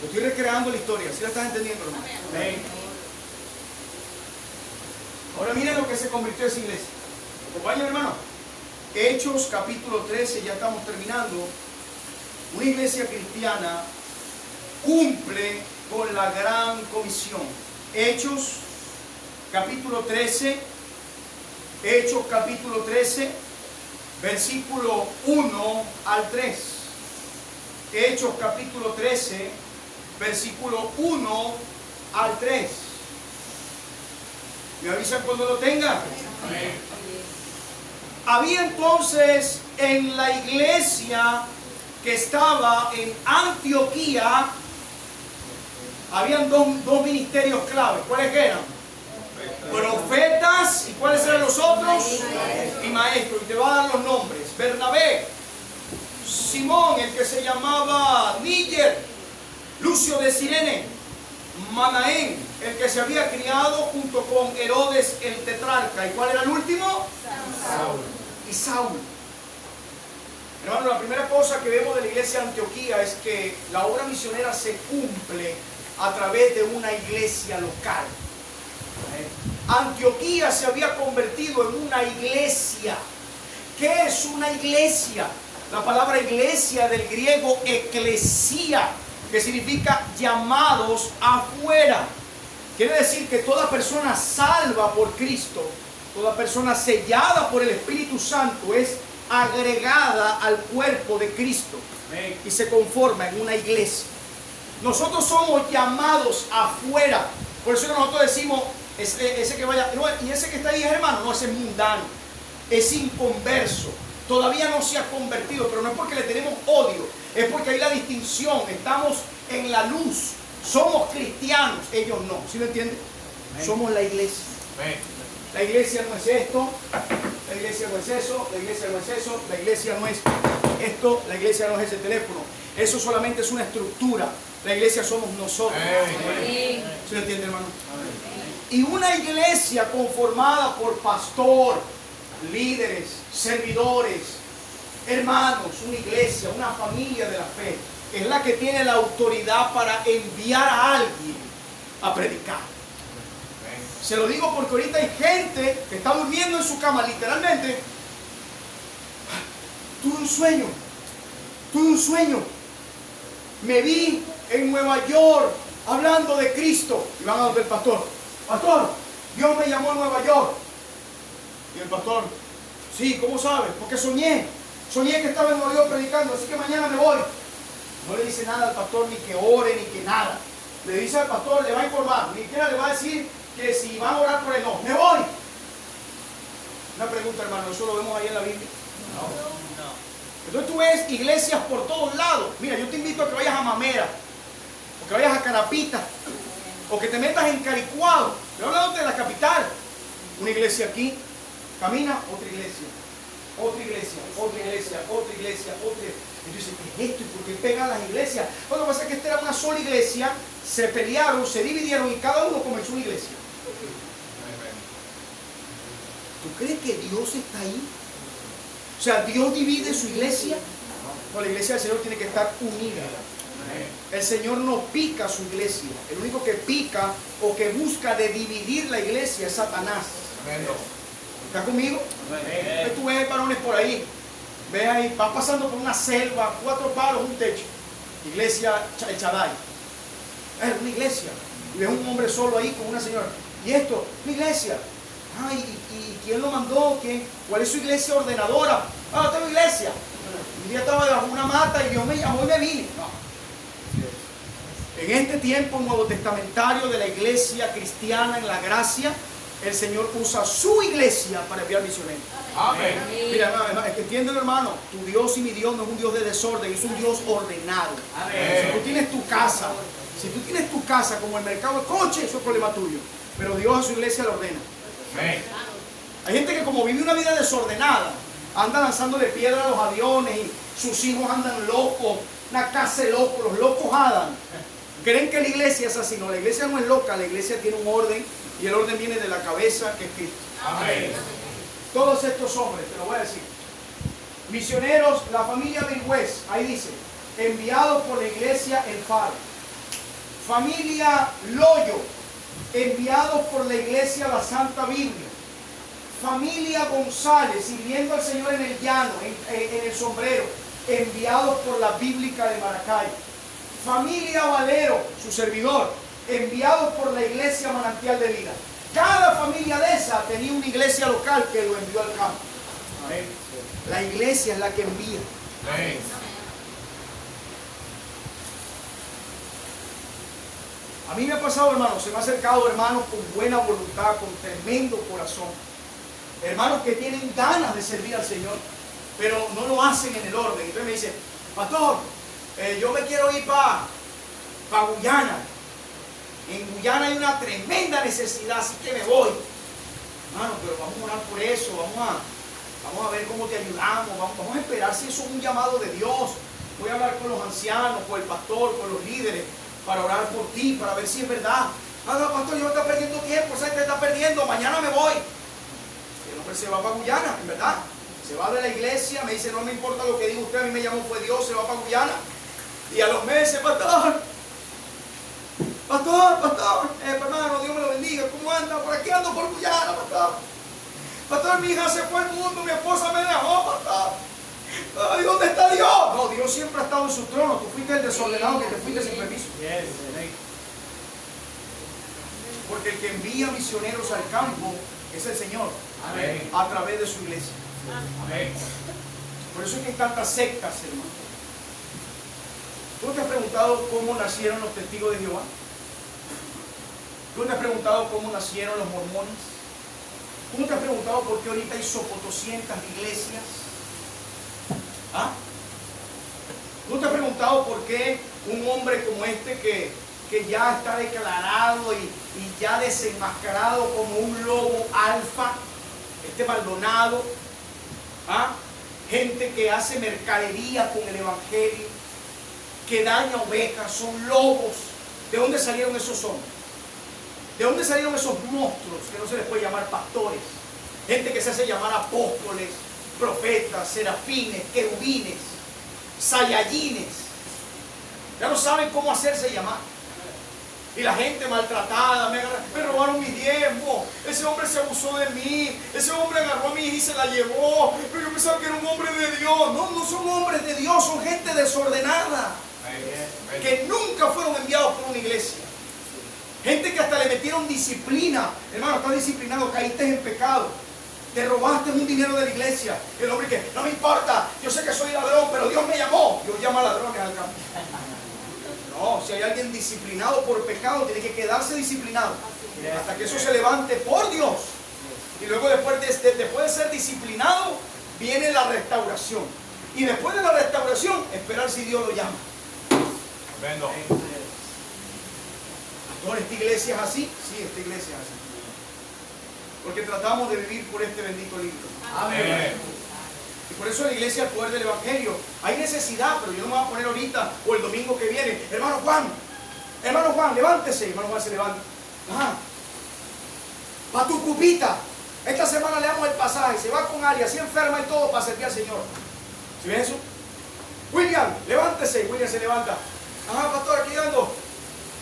Yo estoy recreando la historia. ¿Sí la estás entendiendo, hermano? Ahora miren lo que se convirtió esa iglesia. ¿Acompañan, hermano? Hechos capítulo 13, ya estamos terminando. Una iglesia cristiana cumple con la gran comisión. Hechos capítulo 13, versículo 1 al 3. Hechos capítulo 13, versículo 1 al 3. ¿Me avisan cuando lo tengan? Había entonces en la iglesia que estaba en Antioquía, habían dos ministerios claves. ¿Cuáles eran? Profetas. ¿Y cuáles eran los otros? Y maestros. Y te va a dar los nombres. Bernabé, Simón, el que se llamaba Níger, Lucio de Cirene, Manaén, el que se había criado junto con Herodes el tetrarca. ¿Y cuál era el último? Saúl. Y Saúl. Hermano, la primera cosa que vemos de la iglesia de Antioquía es que la obra misionera se cumple a través de una iglesia local. Antioquía se había convertido en una iglesia. ¿Qué es una iglesia? La palabra iglesia del griego eclesía, que significa llamados afuera. Quiere decir que toda persona salva por Cristo, toda persona sellada por el Espíritu Santo es agregada al cuerpo de Cristo y se conforma en una iglesia. Nosotros somos llamados afuera. Por eso que nosotros decimos, ese que vaya, no, y ese que está ahí es hermano, no, ese es mundano, es inconverso, todavía no se ha convertido, pero no es porque le tenemos odio, es porque hay la distinción, estamos en la luz, somos cristianos, ellos no, ¿sí lo entienden? Somos la iglesia. La iglesia no es esto, la iglesia no es eso, la iglesia no es eso, la iglesia no es esto, la iglesia no es ese teléfono. Eso solamente es una estructura. La iglesia somos nosotros. ¿Sí lo entiende, hermano? Y una iglesia conformada por pastor, líderes, servidores, hermanos, una iglesia, una familia de la fe, es la que tiene la autoridad para enviar a alguien a predicar. Se lo digo porque ahorita hay gente que está durmiendo en su cama, literalmente. Tuve un sueño. Me vi en Nueva York hablando de Cristo. Y van a donde el pastor. Pastor, Dios me llamó a Nueva York. Y el pastor, sí, ¿cómo sabes? Porque soñé que estaba en Nueva York predicando, así que mañana me voy. No le dice nada al pastor, ni que ore, ni que nada. Le dice al pastor, le va a informar, ni siquiera le va a decir que si van a orar por él, no, me voy. Una pregunta, hermano, ¿eso lo vemos ahí en la Biblia? No. Entonces tú ves iglesias por todos lados. Mira, yo te invito a que vayas a Mamera, o que vayas a Carapita, o que te metas en Caricuado. Estoy hablando de la capital. Una iglesia aquí, camina, otra iglesia, otra iglesia, otra iglesia, otra iglesia, otra iglesia. Y tú dices, ¿qué es esto? ¿Y por qué pegan las iglesias? Bueno, lo que pasa es que esta era una sola iglesia, se pelearon, se dividieron y cada uno comenzó una iglesia. ¿Tú crees que Dios está ahí? O sea, Dios divide su iglesia. No, la iglesia del Señor tiene que estar unida. El Señor no pica su iglesia. El único que pica o que busca de dividir la iglesia es Satanás. ¿Está conmigo? Entonces tú ves varones por ahí. Ves ahí, vas pasando por una selva, 4 palos, un techo. Iglesia El Shaddai. Es una iglesia. Y ves un hombre solo ahí con una señora. ¿Y esto? Una iglesia. ¿Y quién lo mandó? ¿Cuál es su iglesia ordenadora? No tengo iglesia. Un día estaba debajo de una mata y Dios me llamó y me vine. No. En este tiempo nuevo testamentario de la iglesia cristiana en la gracia, el Señor usa su iglesia para enviar misioneros. Amén. Mira, hermano, entiéndelo, hermano. Tu Dios y mi Dios no es un Dios de desorden, es un Dios ordenado. Amén. Si tú tienes tu casa, como el mercado de coche, eso es problema tuyo. Pero Dios a su iglesia lo ordena. Amén. Hay gente que como vive una vida desordenada, anda lanzándole piedra a los aviones y sus hijos andan locos, una casa de locos, los locos andan. Creen que la iglesia es así. No, la iglesia no es loca, la iglesia tiene un orden y el orden viene de la cabeza que es Cristo. Amén. Todos estos hombres, te lo voy a decir, misioneros, la familia Virgüez, ahí dice, enviados por la iglesia El Faro. Familia Loyo, enviados por la iglesia La Santa Biblia. Familia González, sirviendo al Señor en el llano, en el sombrero, enviados por la Bíblica de Maracay. Familia Valero, su servidor, enviados por la iglesia Manantial de Vida. Cada familia de esa tenía una iglesia local que lo envió al campo. Amén. La iglesia es la que envía. Amén. A mí me ha pasado, hermanos, se me ha acercado hermanos con buena voluntad, con tremendo corazón. Hermanos que tienen ganas de servir al Señor, pero no lo hacen en el orden. Entonces me dicen, pastor, yo me quiero ir para Guyana. En Guyana hay una tremenda necesidad, así que me voy. Hermano, pero vamos a orar por eso, vamos a ver cómo te ayudamos, vamos a esperar si eso es un llamado de Dios. Voy a hablar con los ancianos, con el pastor, con los líderes. para orar por ti, para ver si es verdad. Ah, no, pastor, yo no estoy perdiendo tiempo, esa gente está perdiendo, mañana me voy. El hombre se va para Guyana, en verdad. Se va de la iglesia, me dice, no me importa lo que diga usted, a mí me llamó fue Dios, se va para Guyana. Y a los meses, pastor, hermano, Dios me lo bendiga, ¿cómo anda? Por aquí ando por Guyana, pastor. Pastor, mi hija se fue al mundo, mi esposa me dejó, pastor. Ay, ¿dónde está Dios? No, Dios siempre ha estado en su trono. Tú fuiste el desordenado que te fuiste sin permiso. Porque el que envía misioneros al campo es el Señor. Amén. A través de su iglesia. Amén. Por eso es que hay tantas sectas, hermano. ¿Tú te has preguntado cómo nacieron los testigos de Jehová? ¿Tú te has preguntado cómo nacieron los mormones? ¿Tú te has preguntado por qué ahorita hay 200 iglesias? ¿Ah? ¿Tú te has preguntado por qué un hombre como este que ya está declarado y ya desenmascarado como un lobo alfa, Maldonado, ¿ah? Gente que hace mercadería con el evangelio, que daña ovejas, son lobos? ¿De dónde salieron esos hombres? ¿De dónde salieron esos monstruos que no se les puede llamar pastores? Gente que se hace llamar apóstoles, profetas, serafines, querubines, sayayines. Ya no saben cómo hacerse llamar. Y la gente maltratada, me robaron mi diezmo, ese hombre se abusó de mí, ese hombre agarró a mi hija y se la llevó, pero yo pensaba que era un hombre de Dios. No, no son hombres de Dios, son gente desordenada, que nunca fueron enviados por una iglesia. Gente que hasta le metieron disciplina. Hermano, estás disciplinado, caíste en pecado, te robaste un dinero de la iglesia. El hombre que, no me importa, yo sé que soy ladrón, pero Dios me llamó. Dios llama a ladrones al campo. No, si hay alguien disciplinado por pecado, tiene que quedarse disciplinado hasta que eso se levante por Dios. Y luego después de ser disciplinado, viene la restauración. Y después de la restauración, esperar si Dios lo llama. Vendo. Pastor, ¿esta iglesia es así? Sí, esta iglesia es así. Porque tratamos de vivir por este bendito libro. Amén. Y por eso en la iglesia, el poder del evangelio, hay necesidad, pero yo no me voy a poner ahorita o el domingo que viene. Hermano Juan, levántese. Hermano Juan se levanta. Ajá. Pa' tu cupita. Esta semana le damos el pasaje, se va con Ari, así enferma y todo para servir al Señor. ¿Sí ven eso? William, levántese. William se levanta. Ajá, pastor, aquí ando.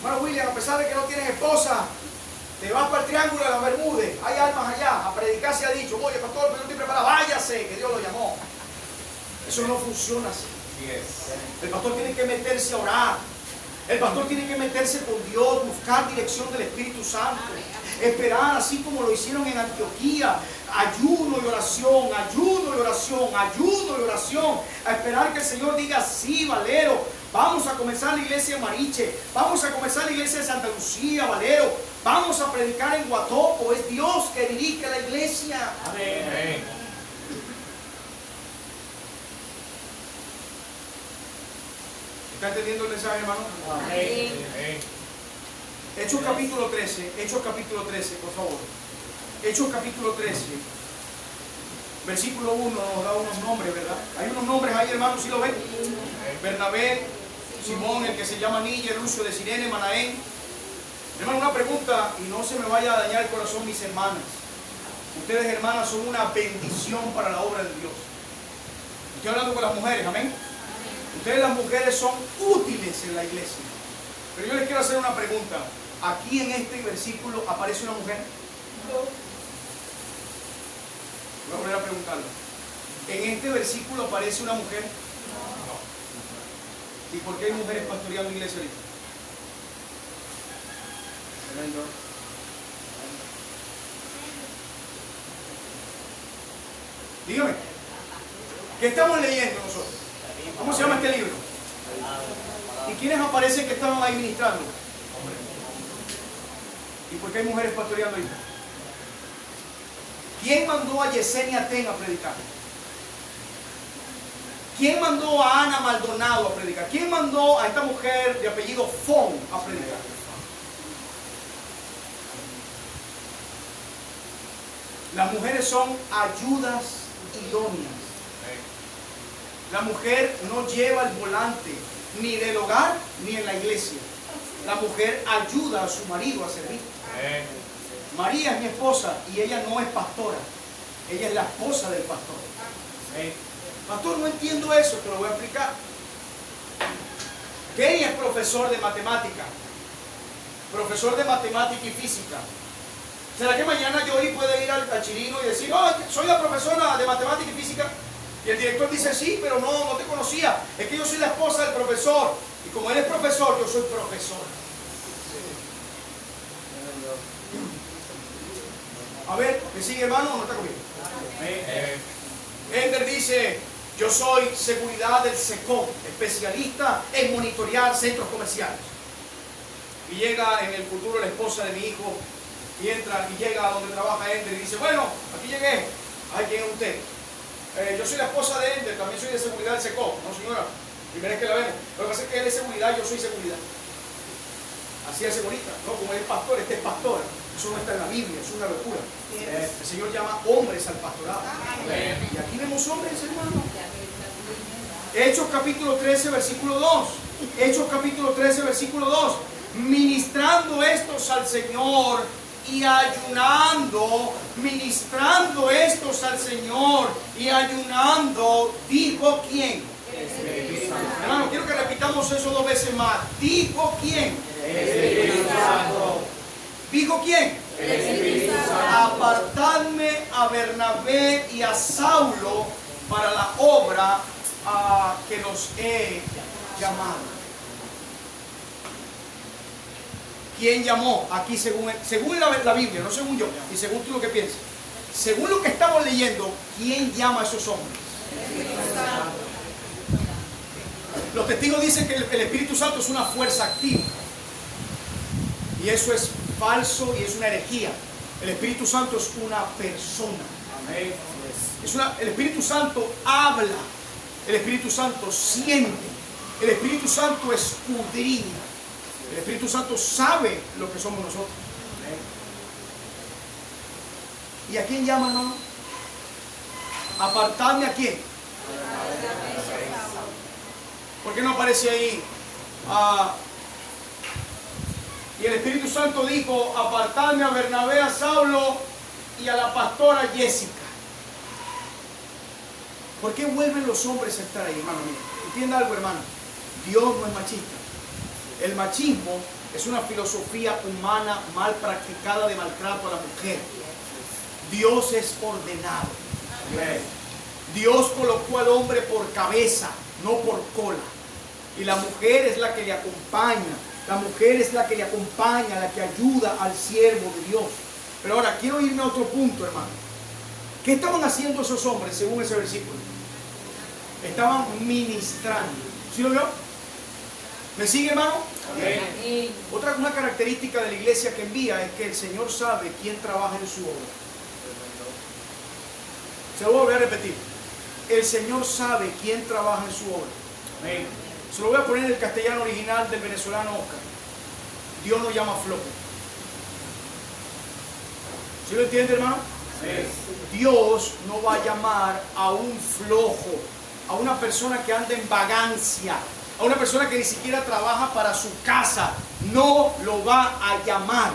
Hermano William, a pesar de que no tienes esposa, te vas para el Triángulo de las Bermudas, hay almas allá, a predicar se ha dicho, oye pastor, pero no estoy preparado, váyase, que Dios lo llamó. Eso no funciona así. El pastor tiene que meterse a orar. El pastor tiene que meterse con Dios, buscar dirección del Espíritu Santo. Esperar así como lo hicieron en Antioquía. Ayuno y oración, ayuno y oración, ayuno y oración. A esperar que el Señor diga, sí, Valero, vamos a comenzar la iglesia de Mariche, vamos a comenzar la iglesia de Santa Lucía, Valero, vamos a predicar en Guatopo. Es Dios que dirige la iglesia. Amén. Amén. ¿Está entendiendo el mensaje, hermano? Amén. Hechos capítulo 13, por favor. Hechos capítulo 13, versículo 1 nos da unos nombres, ¿verdad? Hay unos nombres ahí, hermanos, ¿sí lo ven? Bernabé, Simón, el que se llama Níger, Lucio de Cirene, Manaén. Hermano, una pregunta, y no se me vaya a dañar el corazón, mis hermanas. Ustedes, hermanas, son una bendición para la obra de Dios. Estoy hablando con las mujeres, amén. Ustedes, las mujeres, son útiles en la iglesia. Pero yo les quiero hacer una pregunta. Aquí en este versículo aparece una mujer. Voy a volver a preguntarlo. En este versículo aparece una mujer. ¿Y por qué hay mujeres pastoreando iglesia ahorita? Dígame, ¿qué estamos leyendo nosotros? ¿Cómo se llama este libro? ¿Y quiénes aparecen que estaban ahí ministrando? ¿Y por qué hay mujeres pastoreando ahí? ¿Quién mandó a Yesenia Ten a predicar? ¿Quién mandó a Ana Maldonado a predicar? ¿Quién mandó a esta mujer de apellido Fon a predicar? Las mujeres son ayudas idóneas. La mujer no lleva el volante ni del hogar ni en la iglesia. La mujer ayuda a su marido a servir. Amén. María es mi esposa y ella no es pastora. Ella es la esposa del pastor. Amén. Pastor, no entiendo eso, te lo voy a explicar. Kenny es profesor de matemática. Profesor de matemática y física. ¿Será que mañana Joey puede ir al Chirino y decir, oh, soy la profesora de matemática y física? Y el director dice, sí, pero no te conocía. Es que yo soy la esposa del profesor. Y como él es profesor, yo soy profesora. A ver, ¿me sigue, hermano, o no está conmigo? Ender dice, yo soy seguridad del SECOM, especialista en monitorear centros comerciales. Y llega en el futuro la esposa de mi hijo y entra y llega a donde trabaja Ender y dice, bueno, aquí llegué. Ay, ¿quién es usted? Yo soy la esposa de Ender, también soy de seguridad del SECOM. No, señora, primera vez que la vemos. Lo que pasa es que él es seguridad, yo soy seguridad. Así es, señorita. No, como él es pastor, este es pastor. Eso no está en la Biblia, es una locura. El Señor llama hombres al pastorado. Y aquí vemos hombres, hermano. Hechos capítulo 13, versículo 2. Hechos capítulo 13, versículo 2. Ministrando estos al Señor y ayunando, ministrando estos al Señor y ayunando, dijo ¿quién? Hermano, quiero que repitamos eso 2 veces más. ¿Dijo quién? ¿Dijo quién? Apartadme a Bernabé y a Saulo para la obra que los he llamado. ¿Quién llamó? Aquí según la Biblia, no según yo, y según tú lo que piensas. Según lo que estamos leyendo, ¿quién llama a esos hombres? Los testigos dicen que el Espíritu Santo es una fuerza activa. Y eso es falso y es una herejía. El Espíritu Santo es una persona. Amén. El Espíritu Santo habla. El Espíritu Santo siente. El Espíritu Santo escudriña. El Espíritu Santo sabe lo que somos nosotros. ¿Y a quién llama, no? ¿Apartarme a quién? ¿Por qué no aparece ahí? Y el Espíritu Santo dijo, apartarme a Bernabé, a Saulo y a la pastora Jessica. ¿Por qué vuelven los hombres a estar ahí, hermano mío? Entienda algo, hermano. Dios no es machista. El machismo es una filosofía humana mal practicada de maltrato a la mujer. Dios es ordenado. Dios colocó al hombre por cabeza, no por cola. Y la mujer es la que le acompaña. La mujer es la que le acompaña, la que ayuda al siervo de Dios. Pero ahora quiero irme a otro punto, hermano. ¿Qué estaban haciendo esos hombres según ese versículo? Estaban ministrando. ¿Sí lo vio? ¿Me sigue, hermano? Amén. Una característica de la iglesia que envía es que el Señor sabe quién trabaja en su obra. Se lo voy a volver a repetir. El Señor sabe quién trabaja en su obra. Amén. Se lo voy a poner en el castellano original del venezolano Oscar. Dios no llama flojo. ¿Sí lo entiende, hermano? Sí. Dios no va a llamar a un flojo, a una persona que anda en vagancia, a una persona que ni siquiera trabaja para su casa. No lo va a llamar.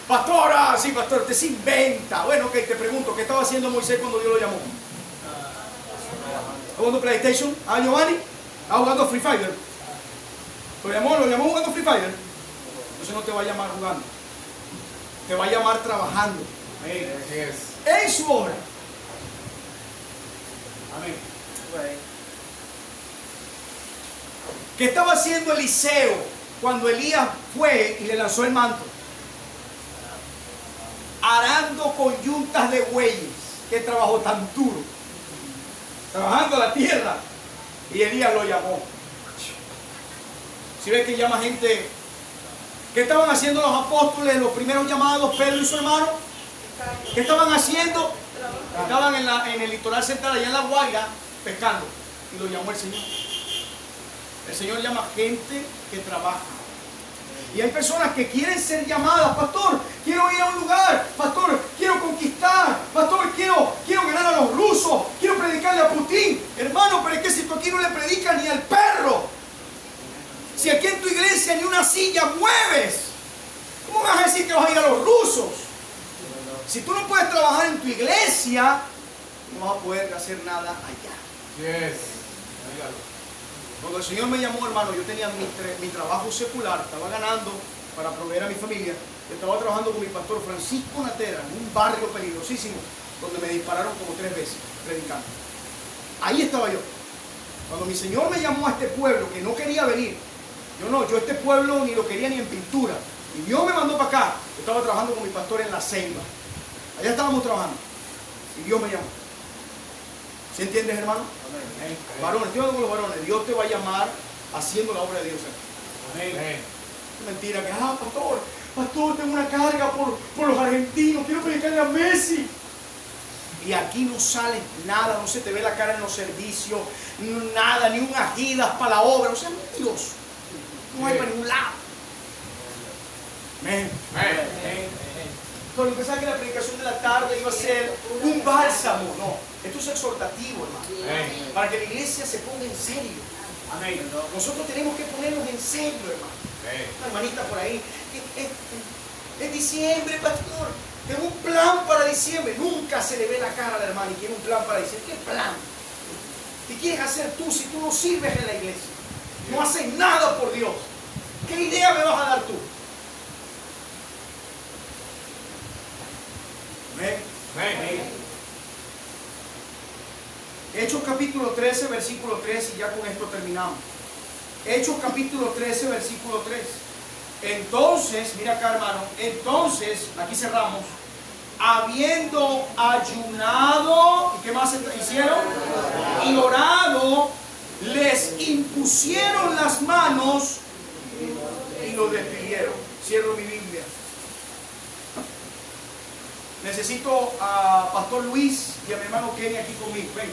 Pastora, sí, pastor, usted se inventa. Bueno, ok, te pregunto, ¿qué estaba haciendo Moisés cuando Dios lo llamó? ¿Jugando PlayStation? ¿Ah, Giovanni? ¿Ah, jugando Free Fire? ¿Lo llamó jugando Free Fire? Entonces no te va a llamar jugando. Te va a llamar trabajando. En su obra. Amén. ¿Qué estaba haciendo Eliseo cuando Elías fue y le lanzó el manto? Arando con yuntas de bueyes. Qué trabajo tan duro. Trabajando la tierra. Y Elías lo llamó. Si ves que llama gente. ¿Qué estaban haciendo los apóstoles, los primeros llamados, Pedro y su hermano? ¿Qué estaban haciendo? Estaban en el litoral central, allá en La Guaira, pescando. Y lo llamó el Señor. El Señor llama gente que trabaja. Y hay personas que quieren ser llamadas. Pastor, quiero ir a un lugar. Pastor, quiero conquistar. Pastor, quiero ganar a los rusos. Quiero predicarle a Putin. Hermano, pero es que si tú aquí no le predicas ni al perro. Si aquí en tu iglesia ni una silla mueves, ¿cómo vas a decir que vas a ir a los rusos? Si tú no puedes trabajar en tu iglesia, no vas a poder hacer nada allá. Yes. Cuando el Señor me llamó, hermano, yo tenía mi trabajo secular, estaba ganando para proveer a mi familia. Yo estaba trabajando con mi pastor Francisco Natera en un barrio peligrosísimo donde me dispararon como 3 veces predicando. Ahí estaba yo. Cuando mi Señor me llamó a este pueblo que no quería venir, yo este pueblo ni lo quería ni en pintura. Y Dios me mandó para acá. Yo estaba trabajando con mi pastor en La Ceiba. Allá estábamos trabajando. Y Dios me llamó. ¿Sí entiendes, hermano? Amén. Varones, estoy hablando con los varones. Dios te va a llamar haciendo la obra de Dios. Amén. Es mentira que, pastor, tengo una carga por los argentinos. Quiero predicarle a Messi. Y aquí no sale nada, no se te ve la cara en los servicios, nada, ni un agidas para la obra. O sea, Dios, no hay para ningún lado. Amén. Cuando pensaba que la predicación de la tarde iba a ser un bálsamo, no. Esto es exhortativo, hermano. Para que la iglesia se ponga en serio. Amén. Nosotros tenemos que ponernos en serio, hermano. Una hermanita por ahí. Es diciembre, pastor. Tengo un plan para diciembre. Nunca se le ve la cara a la hermana y tiene un plan para diciembre. ¿Qué plan? ¿Qué quieres hacer tú si tú no sirves en la iglesia? No haces nada por Dios. ¿Qué idea me vas a dar tú? Hechos capítulo 13, versículo 3, y ya con esto terminamos. Hechos capítulo 13, versículo 3. Entonces, mira acá, hermano, entonces, aquí cerramos, habiendo ayunado, ¿y qué más hicieron? Y orado, les impusieron las manos y los despidieron. Cierro mi Biblia. Necesito a Pastor Luis y a mi hermano Kenny aquí conmigo. Venga.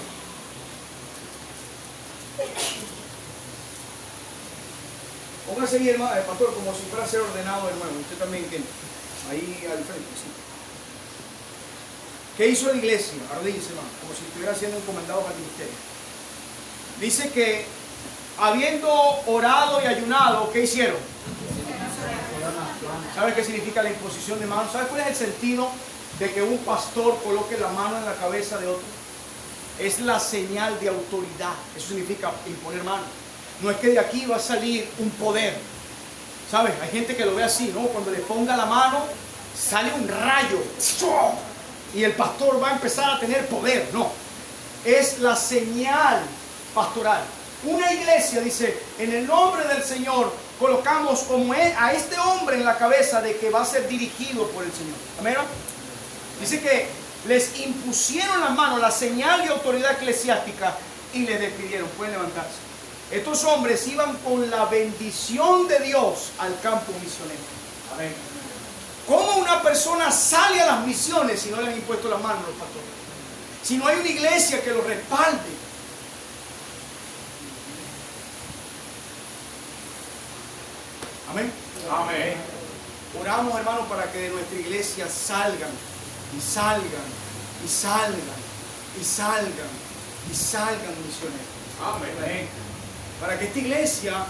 Póngase ahí, hermano, pastor, como si fuera a ser ordenado de nuevo. Usted también, Kenny. Ahí al frente, sí. ¿Qué hizo la iglesia? Arrodíllese, hermano, como si estuviera siendo encomendado para el ministerio. Dice que, habiendo orado y ayunado, ¿qué hicieron? ¿Sabes qué significa la imposición de manos? ¿Sabes cuál es el sentido de que un pastor coloque la mano en la cabeza de otro? Es la señal de autoridad. Eso significa imponer mano. No es que de aquí va a salir un poder. ¿Sabes? Hay gente que lo ve así, ¿no? Cuando le ponga la mano, sale un rayo. Y el pastor va a empezar a tener poder. No. Es la señal pastoral. Una iglesia dice, en el nombre del Señor, colocamos como a este hombre en la cabeza de que va a ser dirigido por el Señor. ¿Amén? Dice que les impusieron las manos, la señal de autoridad eclesiástica, y les despidieron. Pueden levantarse. Estos hombres iban con la bendición de Dios al campo misionero. Amén. ¿Cómo una persona sale a las misiones si no le han impuesto las manos los pastores? Si no hay una iglesia que los respalde. Amén. Amén. Oramos, hermanos, para que de nuestra iglesia salgan y salgan y salgan y salgan y salgan misioneros. Amén. Para que esta iglesia,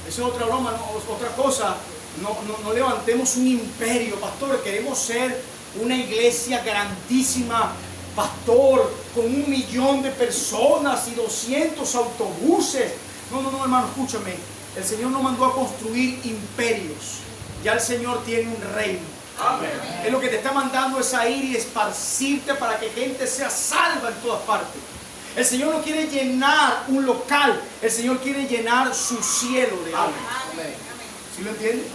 eso es otra broma, no, otra cosa, no levantemos un imperio, pastor. Queremos ser una iglesia grandísima, pastor, con 1 millón de personas y 200 autobuses. No, hermano, escúchame. El Señor nos mandó a construir imperios. Ya el Señor tiene un reino. Amén. Es lo que te está mandando es a ir y esparcirte para que gente sea salva en todas partes. El Señor no quiere llenar un local, el Señor quiere llenar su cielo de alma. ¿Sí lo entiende?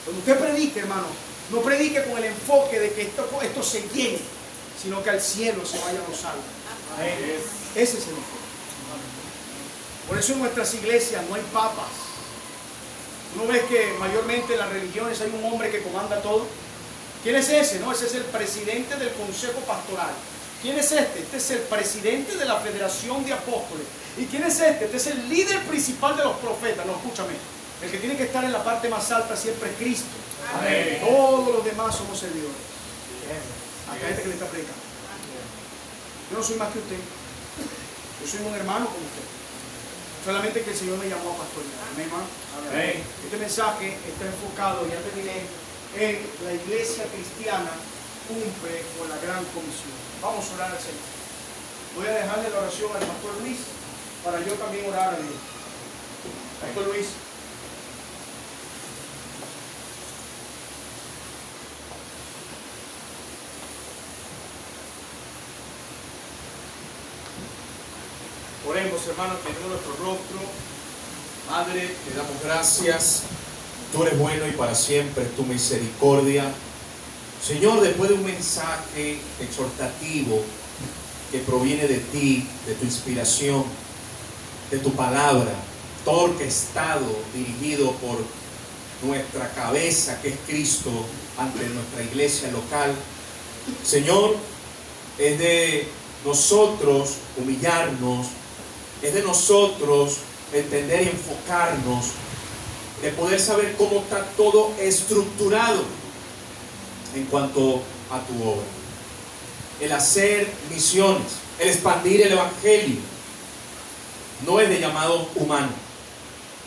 Cuando usted predique, hermano, no predique con el enfoque de que esto se llene, sino que al cielo se vayan los salvos. Ese es el enfoque. Por eso en nuestras iglesias no hay papas. ¿No ves que mayormente en las religiones hay un hombre que comanda todo? ¿Quién es ese? No, ese es el presidente del consejo pastoral. ¿Quién es este? Este es el presidente de la Federación de Apóstoles. ¿Y quién es este? Este es el líder principal de los profetas. No, escúchame. El que tiene que estar en la parte más alta siempre es Cristo. Amén. Todos los demás somos servidores. Hasta este que le está predicando. Yo no soy más que usted. Yo soy un hermano como usted. Solamente que el Señor me llamó a pastorear. Amén, hermano. Amén. Este mensaje está enfocado, ya terminé, en la iglesia cristiana cumple con la gran comisión. Vamos a orar al Señor. Voy a dejarle la oración al pastor Luis para yo también orar a Dios. Pastor Luis. Oremos, hermanos, tenemos nuestro rostro. Padre, te damos gracias. Tú eres bueno y para siempre es tu misericordia. Señor, después de un mensaje exhortativo que proviene de ti, de tu inspiración, de tu palabra, todo orquestado, dirigido por nuestra cabeza, que es Cristo, ante nuestra iglesia local. Señor, es de nosotros humillarnos, es de nosotros entender y enfocarnos, de poder saber cómo está todo estructurado en cuanto a tu obra. El hacer misiones, el expandir el evangelio, no es de llamado humano,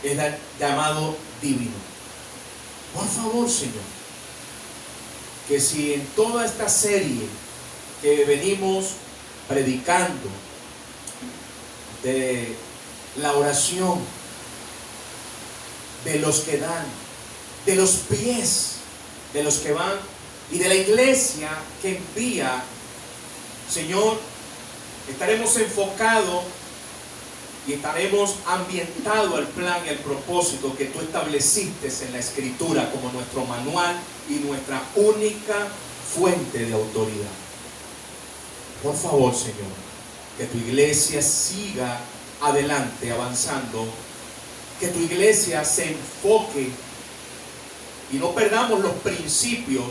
es de llamado divino. Por favor, Señor, que si en toda esta serie que venimos predicando de la oración, de los que dan, de los pies de los que van y de la iglesia que envía, Señor, estaremos enfocados y estaremos ambientados al plan y al propósito que tú estableciste en la Escritura como nuestro manual y nuestra única fuente de autoridad. Por favor, Señor, que tu iglesia siga adelante, avanzando, que tu iglesia se enfoque y no perdamos los principios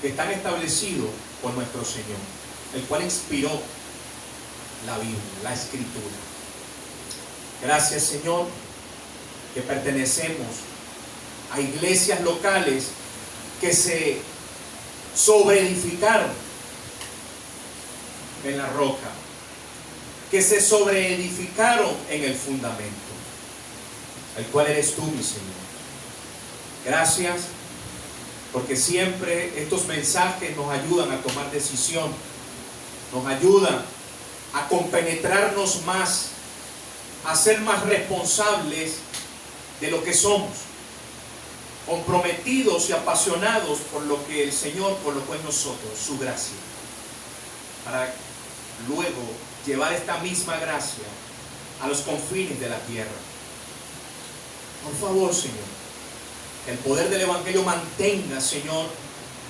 que están establecidos por nuestro Señor, el cual inspiró la Biblia, la Escritura. Gracias, Señor, que pertenecemos a iglesias locales que se sobreedificaron en la roca, que se sobreedificaron en el fundamento, el cual eres tú, mi Señor. Gracias, porque siempre estos mensajes nos ayudan a tomar decisión, nos ayudan a compenetrarnos más, a ser más responsables de lo que somos, comprometidos y apasionados por lo que el Señor colocó en nosotros, su gracia, para luego llevar esta misma gracia a los confines de la tierra. Por favor, Señor, que el poder del Evangelio mantenga, Señor,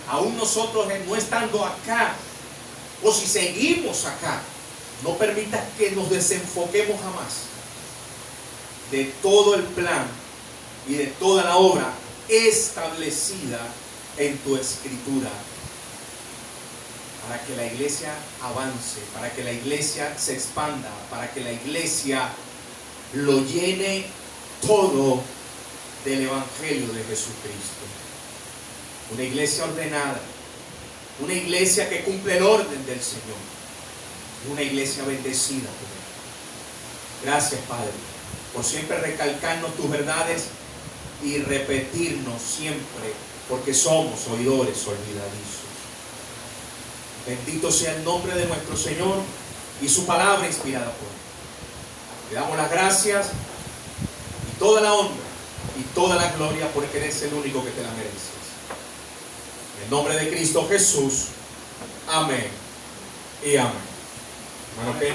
aún nosotros no estando acá, o si seguimos acá, no permitas que nos desenfoquemos jamás de todo el plan y de toda la obra establecida en tu Escritura, para que la iglesia avance, para que la iglesia se expanda, para que la iglesia lo llene todo del Evangelio de Jesucristo. Una iglesia ordenada, una iglesia que cumple el orden del Señor, una iglesia bendecida por Él. Gracias, Padre, por siempre recalcarnos tus verdades y repetirnos siempre, porque somos oidores olvidadizos. Bendito sea el nombre de nuestro Señor y su palabra inspirada por Él. Le damos las gracias y toda la honra y toda la gloria, porque eres el único que te la mereces. En el nombre de Cristo Jesús. Amén y amén. Hermano, ¿qué?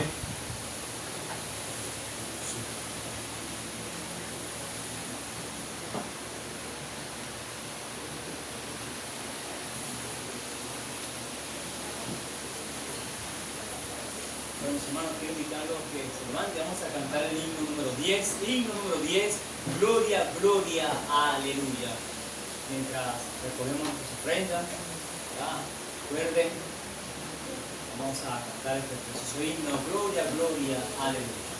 Bueno, hermanos, quiero invitarlos a que se levanten. Vamos a cantar el himno número 10. Himno número 10. Gloria, gloria, aleluya. Mientras recogemos nuestras ofrendas, recuerden, vamos a cantar este precioso himno. Gloria, gloria, aleluya.